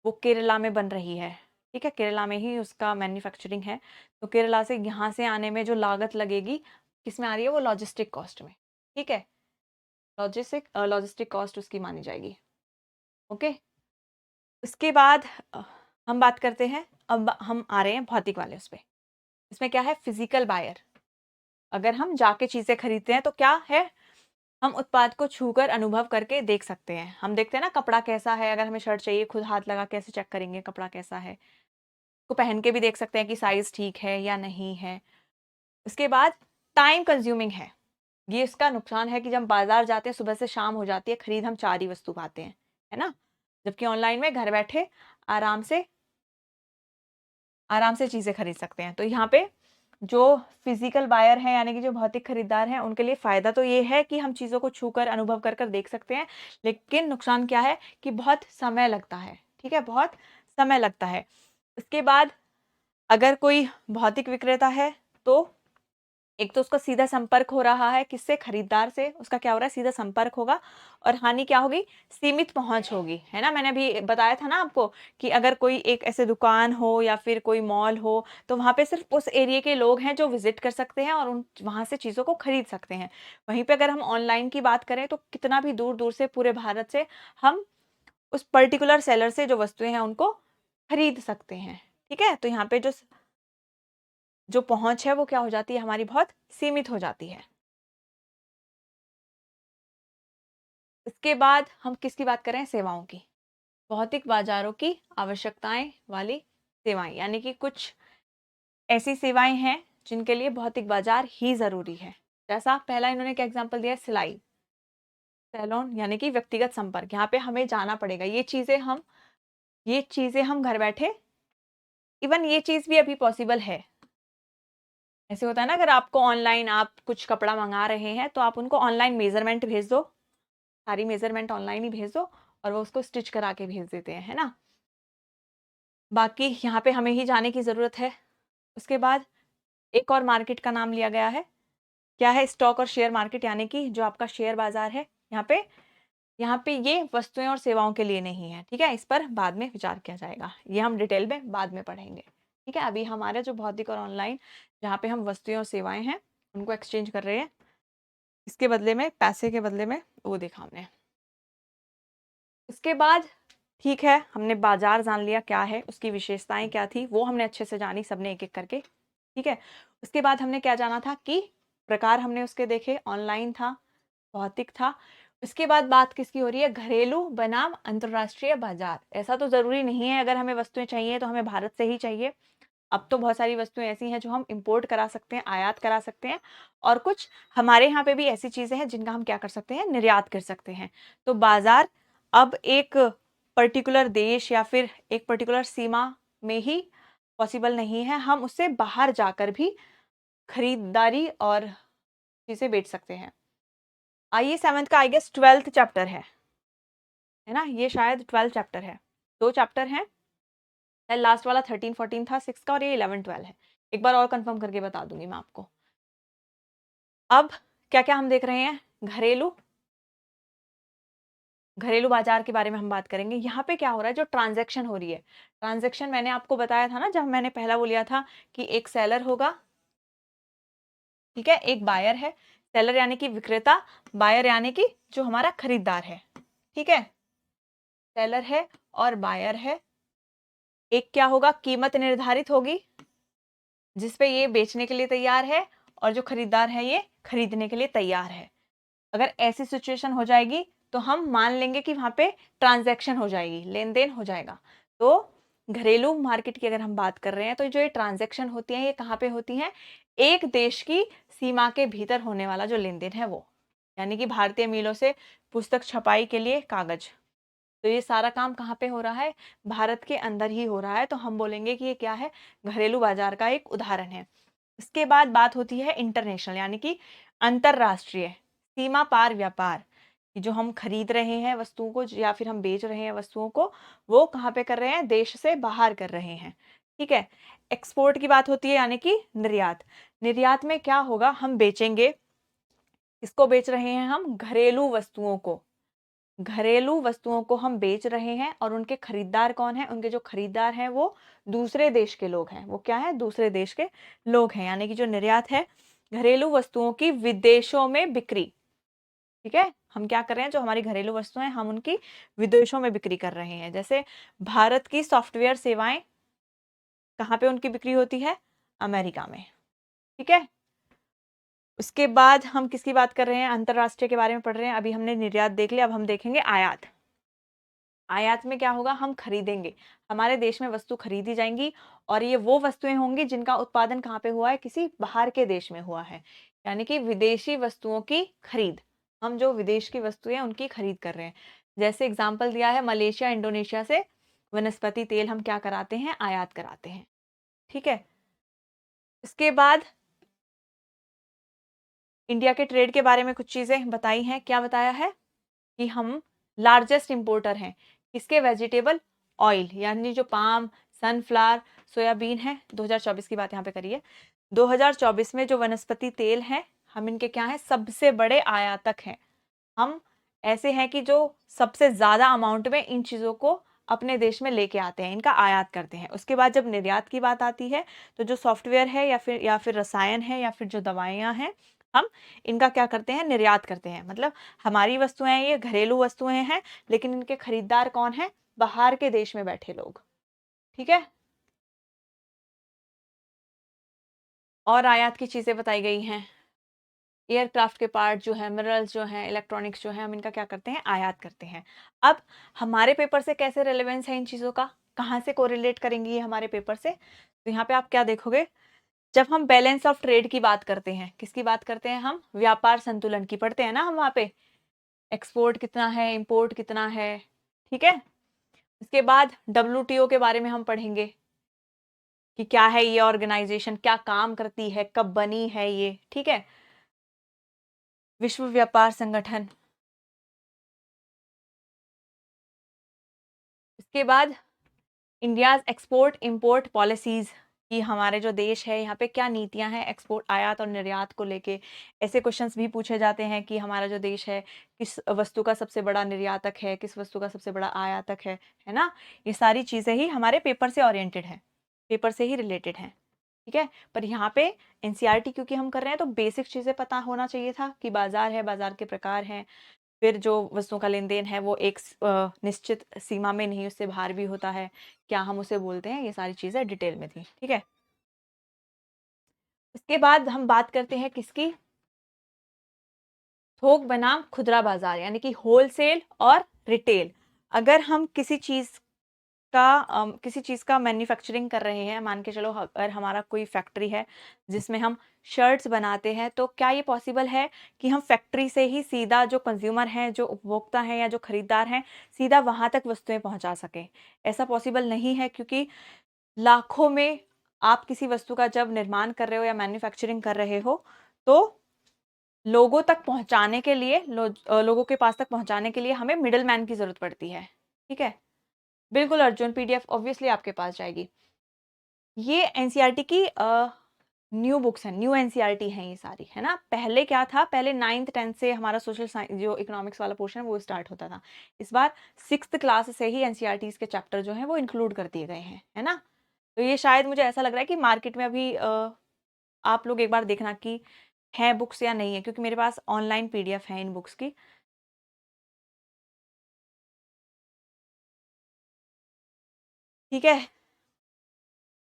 वो केरला में बन रही है, ठीक है? केरला में ही उसका मैन्युफैक्चरिंग है, तो केरला से यहाँ से आने में जो लागत लगेगी, किसमें आ रही है? वो लॉजिस्टिक कॉस्ट में, ठीक है? लॉजिस्टिक कॉस्ट उसकी मानी जाएगी, ओके? इसके बाद हम बात करते हैं, अब हम आ रहे हैं भौतिक वाले उस पे। इसमें क्या है, फिजिकल बायर। अगर हम जाके चीजें खरीदते हैं तो क्या है, हम उत्पाद को छूकर अनुभव करके देख सकते हैं। हम देखते हैं ना कपड़ा कैसा है, अगर हमें शर्ट चाहिए खुद हाथ लगा कैसे चेक करेंगे कपड़ा कैसा है, को पहन के भी देख सकते हैं कि साइज ठीक है या नहीं है। उसके बाद टाइम कंज्यूमिंग है, ये इसका नुकसान है कि जब हम बाजार जाते हैं सुबह से शाम हो जाती है, खरीद हम 4 ही वस्तु पाते हैं, है ना? जबकि ऑनलाइन में घर बैठे आराम से चीजें खरीद सकते हैं। तो यहाँ पे जो फिजिकल बायर हैं यानी कि जो भौतिक खरीदार हैं उनके लिए फायदा तो ये है कि हम चीजों को छूकर अनुभव कर कर देख सकते हैं, लेकिन नुकसान क्या है कि बहुत समय लगता है। ठीक है, बहुत समय लगता है। उसके बाद अगर कोई भौतिक विक्रेता है तो एक तो उसका सीधा संपर्क हो रहा है किससे, खरीदार से, उसका क्या हो रहा है, सीधा संपर्क होगा। और हानि क्या होगी, सीमित पहुंच होगी, है ना? मैंने अभी बताया था ना आपको कि अगर कोई एक ऐसे दुकान हो या फिर कोई मॉल हो तो वहां पे सिर्फ उस एरिया के लोग हैं जो विजिट कर सकते हैं और उन वहां से चीजों को खरीद सकते हैं। वहीं पे अगर हम ऑनलाइन की बात करें तो कितना भी दूर दूर से पूरे भारत से हम उस पर्टिकुलर सेलर से जो वस्तुएं हैं उनको खरीद सकते हैं। ठीक है, तो यहाँ पे जो पहुंच है वो क्या हो जाती है, हमारी बहुत सीमित हो जाती है। इसके बाद हम किसकी बात कर रहे हैं, सेवाओं की। भौतिक बाजारों की आवश्यकताएं वाली सेवाएं, यानी कि कुछ ऐसी सेवाएं हैं जिनके लिए भौतिक बाजार ही जरूरी है। जैसा पहला इन्होंने क्या एग्जांपल दिया, सिलाई, सैलून, यानी कि व्यक्तिगत संपर्क। यहाँ पे हमें जाना पड़ेगा, ये चीजें हम घर बैठे, इवन ये चीज भी अभी पॉसिबल है। ऐसे होता है ना, अगर आपको ऑनलाइन आप कुछ कपड़ा मंगा रहे हैं तो आप उनको ऑनलाइन मेजरमेंट भेज दो, सारी मेजरमेंट ऑनलाइन ही भेज दो और वो उसको स्टिच करा के भेज देते हैं, है ना? बाकी यहाँ पे हमें ही जाने की ज़रूरत है। उसके बाद एक और मार्केट का नाम लिया गया है, क्या है, स्टॉक और शेयर मार्केट, यानी कि जो आपका शेयर बाजार है। यहाँ पे ये वस्तुएं और सेवाओं के लिए नहीं है। ठीक है, इस पर बाद में विचार किया जाएगा, ये हम डिटेल में बाद में पढ़ेंगे। ठीक है, अभी हमारे जो भौतिक और ऑनलाइन जहाँ पे हम वस्तुएं और सेवाएं हैं उनको एक्सचेंज कर रहे हैं, इसके बदले में, पैसे के बदले में, वो देखा हमने। इसके बाद ठीक है, हमने बाजार जान लिया क्या है, उसकी विशेषताएं क्या थी वो हमने अच्छे से जानी, सबने एक एक करके। ठीक है, उसके बाद हमने क्या जाना था कि प्रकार हमने उसके देखे, ऑनलाइन था, भौतिक था। उसके बाद बात किसकी हो रही है, घरेलू बनाम अंतरराष्ट्रीय बाजार। ऐसा तो जरूरी नहीं है अगर हमें वस्तुएं चाहिए तो हमें भारत से ही चाहिए। अब तो बहुत सारी वस्तुएं ऐसी हैं जो हम इंपोर्ट करा सकते हैं, आयात करा सकते हैं, और कुछ हमारे यहाँ पे भी ऐसी चीजें हैं जिनका हम क्या कर सकते हैं, निर्यात कर सकते हैं। तो बाजार अब एक पर्टिकुलर देश या फिर एक पर्टिकुलर सीमा में ही पॉसिबल नहीं है, हम उससे बाहर जाकर भी खरीदारी और चीजें बेच सकते हैं। आइए, 7th का आई गेस 12th चैप्टर है ना? ये शायद 12th चैप्टर है, 2 चैप्टर हैं, लास्ट वाला 13 14 था 6 का, और ये 11 12 है। एक बार और कंफर्म करके बता दूंगी मैं आपको। अब क्या क्या हम देख रहे हैं, घरेलू बाजार के बारे में हम बात करेंगे। यहाँ पे क्या हो रहा है, जो ट्रांजैक्शन हो रही है, ट्रांजैक्शन मैंने आपको बताया था ना जब मैंने पहला वो लिया था कि एक सेलर होगा, ठीक है, एक बायर है। सेलर यानी कि विक्रेता, बायर यानी कि जो हमारा खरीदार है। ठीक है, सेलर है और बायर है। एक क्या होगा, कीमत निर्धारित होगी जिसपे ये बेचने के लिए तैयार है, और जो खरीदार है ये खरीदने के लिए तैयार है। अगर ऐसी सिचुएशन हो जाएगी तो हम मान लेंगे कि वहां पे ट्रांजैक्शन हो जाएगी, लेन देन हो जाएगा। तो घरेलू मार्केट की अगर हम बात कर रहे हैं तो जो ये ट्रांजैक्शन होती है ये कहाँ पे होती हैं, एक देश की सीमा के भीतर होने वाला जो लेन देन है वो, यानी कि भारतीय मिलों से पुस्तक छपाई के लिए कागज, तो ये सारा काम कहाँ पे हो रहा है, भारत के अंदर ही हो रहा है। तो हम बोलेंगे कि ये क्या है, घरेलू बाजार का एक उदाहरण है। इसके बाद बात होती है इंटरनेशनल, यानी कि अंतरराष्ट्रीय, सीमा पार व्यापार, कि जो हम खरीद रहे हैं वस्तुओं को या फिर हम बेच रहे हैं वस्तुओं को, वो कहाँ पे कर रहे हैं, देश से बाहर कर रहे हैं। ठीक है, एक्सपोर्ट की बात होती है, यानी कि निर्यात। निर्यात में क्या होगा, हम बेचेंगे, किसको बेच रहे हैं, हम घरेलू वस्तुओं को, घरेलू वस्तुओं को हम बेच रहे हैं, और उनके खरीदार कौन है, उनके जो खरीदार हैं वो दूसरे देश के लोग हैं। वो क्या है, दूसरे देश के लोग हैं, यानी कि जो निर्यात है, घरेलू वस्तुओं की विदेशों में बिक्री। ठीक है, हम क्या कर रहे हैं, जो हमारी घरेलू वस्तुएं हम उनकी विदेशों में बिक्री कर रहे हैं। जैसे भारत की सॉफ्टवेयर सेवाएं कहाँ पे उनकी बिक्री होती है, अमेरिका में। ठीक है, उसके बाद हम किसकी बात कर रहे हैं? अंतरराष्ट्रीय के बारे में पढ़ रहे हैं। अभी हमने निर्यात देख लिया, अब हम देखेंगे आयात। आयात में क्या होगा? हम खरीदेंगे, हमारे देश में वस्तु खरीदी जाएंगी और ये वो वस्तुएं होंगी जिनका उत्पादन कहाँ पे हुआ है? किसी बाहर के देश में हुआ है, यानी कि विदेशी वस्तुओं की खरीद। हम जो विदेश की वस्तुएं उनकी खरीद कर रहे हैं। जैसे एग्जाम्पल दिया है, मलेशिया इंडोनेशिया से वनस्पति तेल हम क्या कराते हैं? आयात कराते हैं। ठीक है, इसके बाद इंडिया के ट्रेड के बारे में कुछ चीजें बताई हैं। क्या बताया है? कि हम लार्जेस्ट इंपोर्टर हैं किसके? वेजिटेबल ऑयल, यानी जो पाम, सनफ्लावर, सोयाबीन है। 2024 की बात यहाँ पे करिए। 2024 में जो वनस्पति तेल है, हम इनके क्या हैं? सबसे बड़े आयातक हैं। हम ऐसे हैं कि जो सबसे ज्यादा अमाउंट में इन चीजों को अपने देश में लेके आते हैं, इनका आयात करते हैं। उसके बाद जब निर्यात की बात आती है, तो जो सॉफ्टवेयर है या फिर रसायन है या फिर जो दवाइयां हैं, हम इनका क्या करते हैं? निर्यात करते हैं। मतलब हमारी वस्तुएं हैं, ये घरेलू वस्तुएं हैं, लेकिन इनके खरीदार कौन है? बाहर के देश में बैठे लोग। ठीक है, और आयात की चीजें बताई गई हैं। एयरक्राफ्ट के पार्ट जो है, मिनरल्स जो हैं, इलेक्ट्रॉनिक्स जो है, हम इनका क्या करते हैं? आयात करते हैं। अब हमारे पेपर से कैसे रेलेवेंस है इन चीजों का? कहाँ से कोरिलेट करेंगी ये हमारे पेपर से? तो यहाँ पे आप क्या देखोगे? जब हम बैलेंस ऑफ ट्रेड की बात करते हैं, किसकी बात करते हैं हम? व्यापार संतुलन की पढ़ते हैं ना हम वहाँ पे। एक्सपोर्ट कितना है, इंपोर्ट कितना है। ठीक है, इसके बाद WTO के बारे में हम पढ़ेंगे कि क्या है ये ऑर्गेनाइजेशन, क्या काम करती है, कब बनी है ये। ठीक है, विश्व व्यापार संगठन। इसके बाद इंडियाज एक्सपोर्ट इंपोर्ट पॉलिसीज, कि हमारे जो देश है यहाँ पे क्या नीतियां हैं एक्सपोर्ट, आयात और निर्यात को लेके। ऐसे क्वेश्चंस भी पूछे जाते हैं कि हमारा जो देश है किस वस्तु का सबसे बड़ा निर्यातक है, किस वस्तु का सबसे बड़ा आयातक है ना? ये सारी चीजें ही हमारे पेपर से ओरिएंटेड है, पेपर से ही रिलेटेड है। ठीक है, पर यहाँ पे एनसीईआरटी क्योंकि हम कर रहे हैं, तो बेसिक चीजें पता होना चाहिए था कि बाजार है, बाजार के प्रकार हैं, फिर जो वस्तुओं का लेन देन है वो एक निश्चित सीमा में नहीं, उससे बाहर भी होता है, क्या हम उसे बोलते हैं, ये सारी चीजें डिटेल में थी। ठीक है, इसके बाद हम बात करते हैं किसकी? थोक बनाम खुदरा बाजार, यानी कि होलसेल और रिटेल। अगर हम किसी चीज का मैन्युफैक्चरिंग कर रहे हैं, मान के चलो अगर हमारा कोई फैक्ट्री है जिसमें हम शर्ट्स बनाते हैं, तो क्या ये पॉसिबल है कि हम फैक्ट्री से ही सीधा जो कंज्यूमर हैं, जो उपभोक्ता हैं या जो खरीदार हैं, सीधा वहां तक वस्तुएं पहुंचा सके? ऐसा पॉसिबल नहीं है, क्योंकि लाखों में आप किसी वस्तु का जब निर्माण कर रहे हो या मैन्युफैक्चरिंग कर रहे हो, तो लोगों तक पहुंचाने के लिए लोगों के पास तक पहुंचाने के लिए हमें मिडल मैन की जरूरत पड़ती है। ठीक है, बिल्कुल अर्जुन, पीडीएफ ऑब्वियसली आपके पास जाएगी। ये एनसीईआरटी की न्यू बुक्स हैं, न्यू एनसीईआरटी हैं ये सारी, है ना? पहले क्या था? पहले 9th 10th से हमारा सोशल साइंस जो इकोनॉमिक्स वाला पोर्शन है वो स्टार्ट होता था। इस बार 6th क्लास से ही एनसीईआरटी के चैप्टर जो हैं वो इंक्लूड कर दिए गए हैं, है ना? तो ये शायद मुझे ऐसा लग रहा है कि मार्केट में अभी आप लोग एक बार देखना कि है बुक्स या नहीं है, क्योंकि मेरे पास ऑनलाइन पीडीएफ है इन बुक्स की। ठीक है,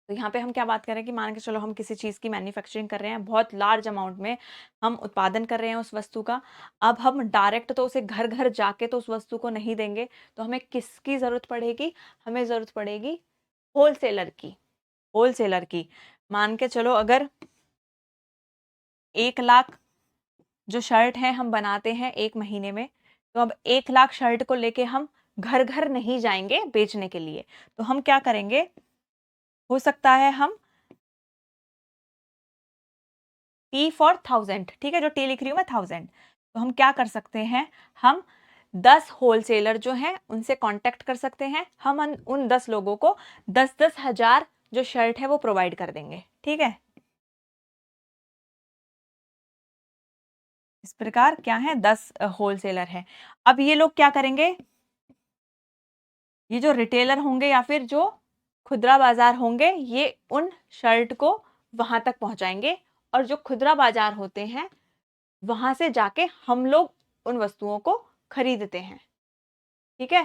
तो यहाँ पे हम क्या बात कर रहे हैं कि मान के चलो हम किसी चीज़ की मैन्युफैक्चरिंग कर रहे हैं, बहुत लार्ज अमाउंट में हम उत्पादन कर रहे हैं उस वस्तु का। अब हम डायरेक्ट तो उसे घर घर जाके तो उस वस्तु को नहीं देंगे, तो हमें किसकी ज़रूरत पड़ेगी? हमें ज़रूरत पड़ेगी होलसेलर की। होलसेलर की, मान के चलो अगर 1 लाख जो शर्ट है हम बनाते हैं एक महीने में, तो अब 1 लाख शर्ट को लेके हम घर घर नहीं जाएंगे बेचने के लिए। तो हम क्या करेंगे? हो सकता है हम टी फॉर 1000, ठीक है, जो टी लिख रही हूँ मैं 1000, तो हम क्या कर सकते हैं? हम 10 होलसेलर जो हैं उनसे कांटेक्ट कर सकते हैं। हम उन 10 लोगों को 10-10 हजार जो शर्ट है वो प्रोवाइड कर देंगे। ठीक है, इस प्रकार क्या है? 10 होलसेलर है। अब ये लोग क्या करेंगे? ये जो रिटेलर होंगे या फिर जो खुदरा बाजार होंगे, ये उन शर्ट को वहां तक पहुंचाएंगे, और जो खुदरा बाजार होते हैं वहां से जाके हम लोग उन वस्तुओं को खरीदते हैं। ठीक है,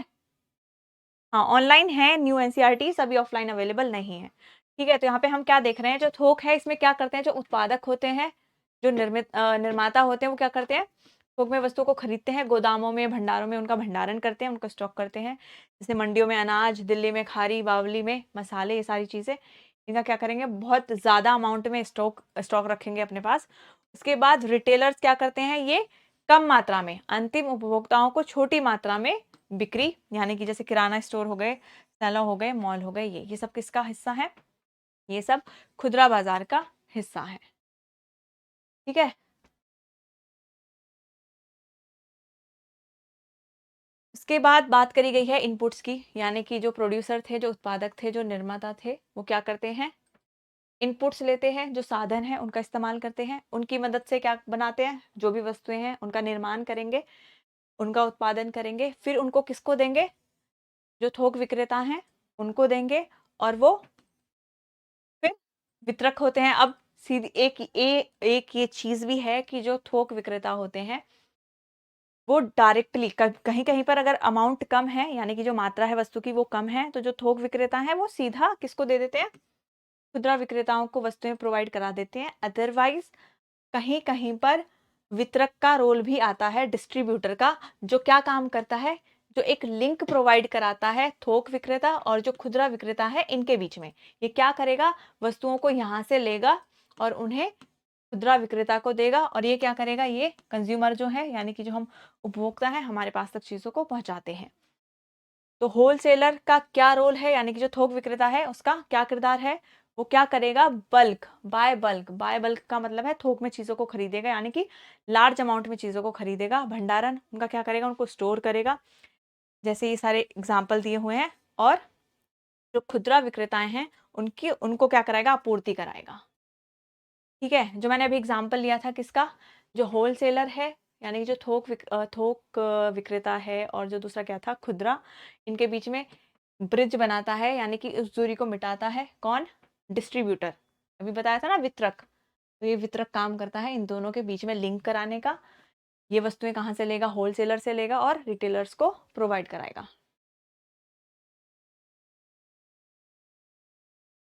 हाँ ऑनलाइन है न्यू एनसीईआरटी, अभी ऑफलाइन अवेलेबल नहीं है। ठीक है, तो यहाँ पे हम क्या देख रहे हैं, जो थोक है इसमें क्या करते हैं, जो उत्पादक होते हैं, जो निर्माता होते हैं, वो क्या करते हैं, थोक में वस्तुओं को खरीदते हैं, गोदामों में, भंडारों में उनका भंडारण करते हैं, उनको स्टॉक करते हैं। जैसे मंडियों में अनाज, दिल्ली में खारी, बावली में मसाले, ये सारी चीज़ें इनका क्या करेंगे, बहुत ज़्यादा अमाउंट में स्टॉक स्टॉक रखेंगे अपने पास। उसके बाद रिटेलर्स क्या करते हैं, ये कम मात्रा में अंतिम उपभोक्ताओं को छोटी मात्रा में बिक्री, यानी कि जैसे किराना स्टोर हो गए, सेलो हो गए, मॉल हो गए, ये सब किसका हिस्सा है, ये सब खुदरा बाजार का हिस्सा है। ठीक है, उसके बाद बात करी गई है इनपुट्स की, यानी कि जो प्रोड्यूसर थे, जो उत्पादक थे, जो निर्माता थे, वो क्या करते हैं, इनपुट्स लेते हैं, जो साधन है उनका इस्तेमाल करते हैं, उनकी मदद से क्या बनाते हैं, जो भी वस्तुएं हैं उनका निर्माण करेंगे, उनका उत्पादन करेंगे, फिर उनको किसको देंगे, जो थोक विक्रेता हैं उनको देंगे, और वो फिर वितरक होते हैं। अब सीधी एक ये चीज भी है कि जो थोक विक्रेता होते हैं वो डायरेक्टली कहीं कहीं पर अगर अमाउंट कम है, यानी कि जो मात्रा है वस्तु की वो कम है, तो जो थोक विक्रेता है वो सीधा किसको दे देते हैं, खुदरा विक्रेताओं को वस्तुएं प्रोवाइड करा देते हैं। अदरवाइज कहीं कहीं पर वितरक का रोल भी आता है, डिस्ट्रीब्यूटर का, जो क्या काम करता है, जो एक लिंक प्रोवाइड कराता है थोक विक्रेता और जो खुदरा विक्रेता है इनके बीच में। ये क्या करेगा, वस्तुओं को यहाँ से लेगा और उन्हें खुदरा विक्रेता को देगा, और ये क्या करेगा, ये कंज्यूमर जो है, यानी कि जो हम उपभोक्ता है, हमारे पास तक चीजों को पहुंचाते हैं। तो होलसेलर का क्या रोल है, यानी कि जो थोक विक्रेता है उसका क्या किरदार है, वो क्या करेगा, बाय बल्क का मतलब है थोक में चीजों को खरीदेगा, यानी कि लार्ज अमाउंट में चीजों को खरीदेगा। भंडारण उनका क्या करेगा, उनको स्टोर करेगा, जैसे ये सारे एग्जाम्पल दिए हुए हैं। और जो खुदरा विक्रेताएं हैं उनको क्या कराएगा, आपूर्ति कराएगा। ठीक है, जो मैंने अभी एग्जाम्पल लिया था किसका, जो होलसेलर है, यानी जो थोक विक्रेता है, और जो दूसरा क्या था, खुदरा, इनके बीच में ब्रिज बनाता है, यानी कि उस दूरी को मिटाता है कौन, डिस्ट्रीब्यूटर। अभी बताया था ना वितरक, तो ये वितरक काम करता है इन दोनों के बीच में लिंक कराने का। ये वस्तुएं कहाँ से लेगा, होलसेलर से लेगा और रिटेलर्स को प्रोवाइड कराएगा।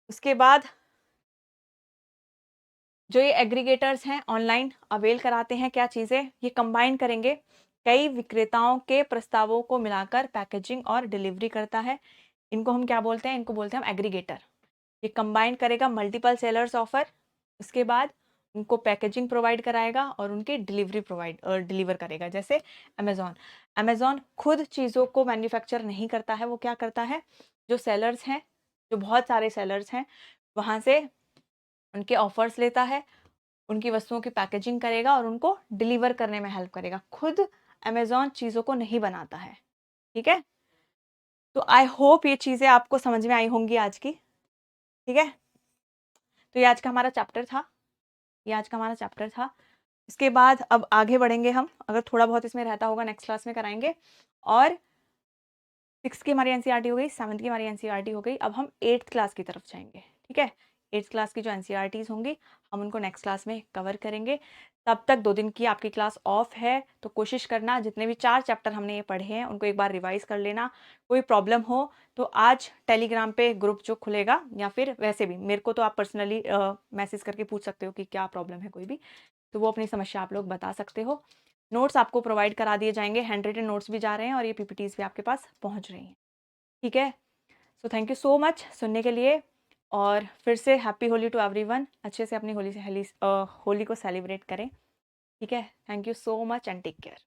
उसके बाद जो ये एग्रीगेटर्स हैं ऑनलाइन अवेल कराते हैं क्या चीज़ें, ये कंबाइन करेंगे कई विक्रेताओं के प्रस्तावों को मिलाकर पैकेजिंग और डिलीवरी करता है। इनको हम क्या बोलते हैं, इनको बोलते हैं हम एग्रीगेटर। ये कंबाइन करेगा मल्टीपल सेलर्स ऑफर, उसके बाद उनको पैकेजिंग प्रोवाइड कराएगा और उनकी डिलीवर करेगा। जैसे अमेजोन, अमेजोन खुद चीज़ों को मैन्युफैक्चर नहीं करता है, वो क्या करता है, जो सेलर्स हैं, जो बहुत सारे सेलर्स हैं, वहाँ से उनके ऑफर्स लेता है, उनकी वस्तुओं की पैकेजिंग करेगा और उनको डिलीवर करने में हेल्प करेगा। खुद अमेज़न चीज़ों को नहीं बनाता है। ठीक है? तो आई होप ये चीज़ें आपको समझ में आई होंगी आज की। ठीक है? तो ये आज का हमारा चैप्टर था। ये आज का हमारा चैप्टर था। इसके बाद अब आगे बढ़ेंगे हम। अगर थोड़ा बहुत इसमें रहता होगा नेक्स्ट क्लास में कराएँगे। और 6 की हमारी एनसीईआरटी हो गई, 7th की हमारी एनसीईआरटी हो गई। अब हम 8th क्लास की तरफ जाएँगे। ठीक है? 8th क्लास की जो एनसीईआरटीज़ होंगी, हम उनको नेक्स्ट क्लास में कवर करेंगे। तब तक 2 दिन की आपकी क्लास ऑफ है, तो कोशिश करना जितने भी 4 चैप्टर हमने ये पढ़े हैं, उनको एक बार रिवाइज़ कर लेना। कोई प्रॉब्लम हो तो आज टेलीग्राम पे ग्रुप जो खुलेगा, या फिर वैसे भी मेरे को तो आप पर्सनली मैसेज करके पूछ सकते हो कि क्या प्रॉब्लम है कोई भी, तो वो अपनी समस्या आप लोग बता सकते हो। नोट्स आपको प्रोवाइड करा दिए जाएँगे, हैंड रिटन नोट्स भी जा रहे हैं और ये पीपीटीज़ भी आपके पास पहुँच रही हैं। ठीक है? So thank you so much सुनने के लिए, और फिर से हैप्पी होली टू एवरीवन। अच्छे से अपनी होली को सेलिब्रेट करें। ठीक है? Thank you so much and take care.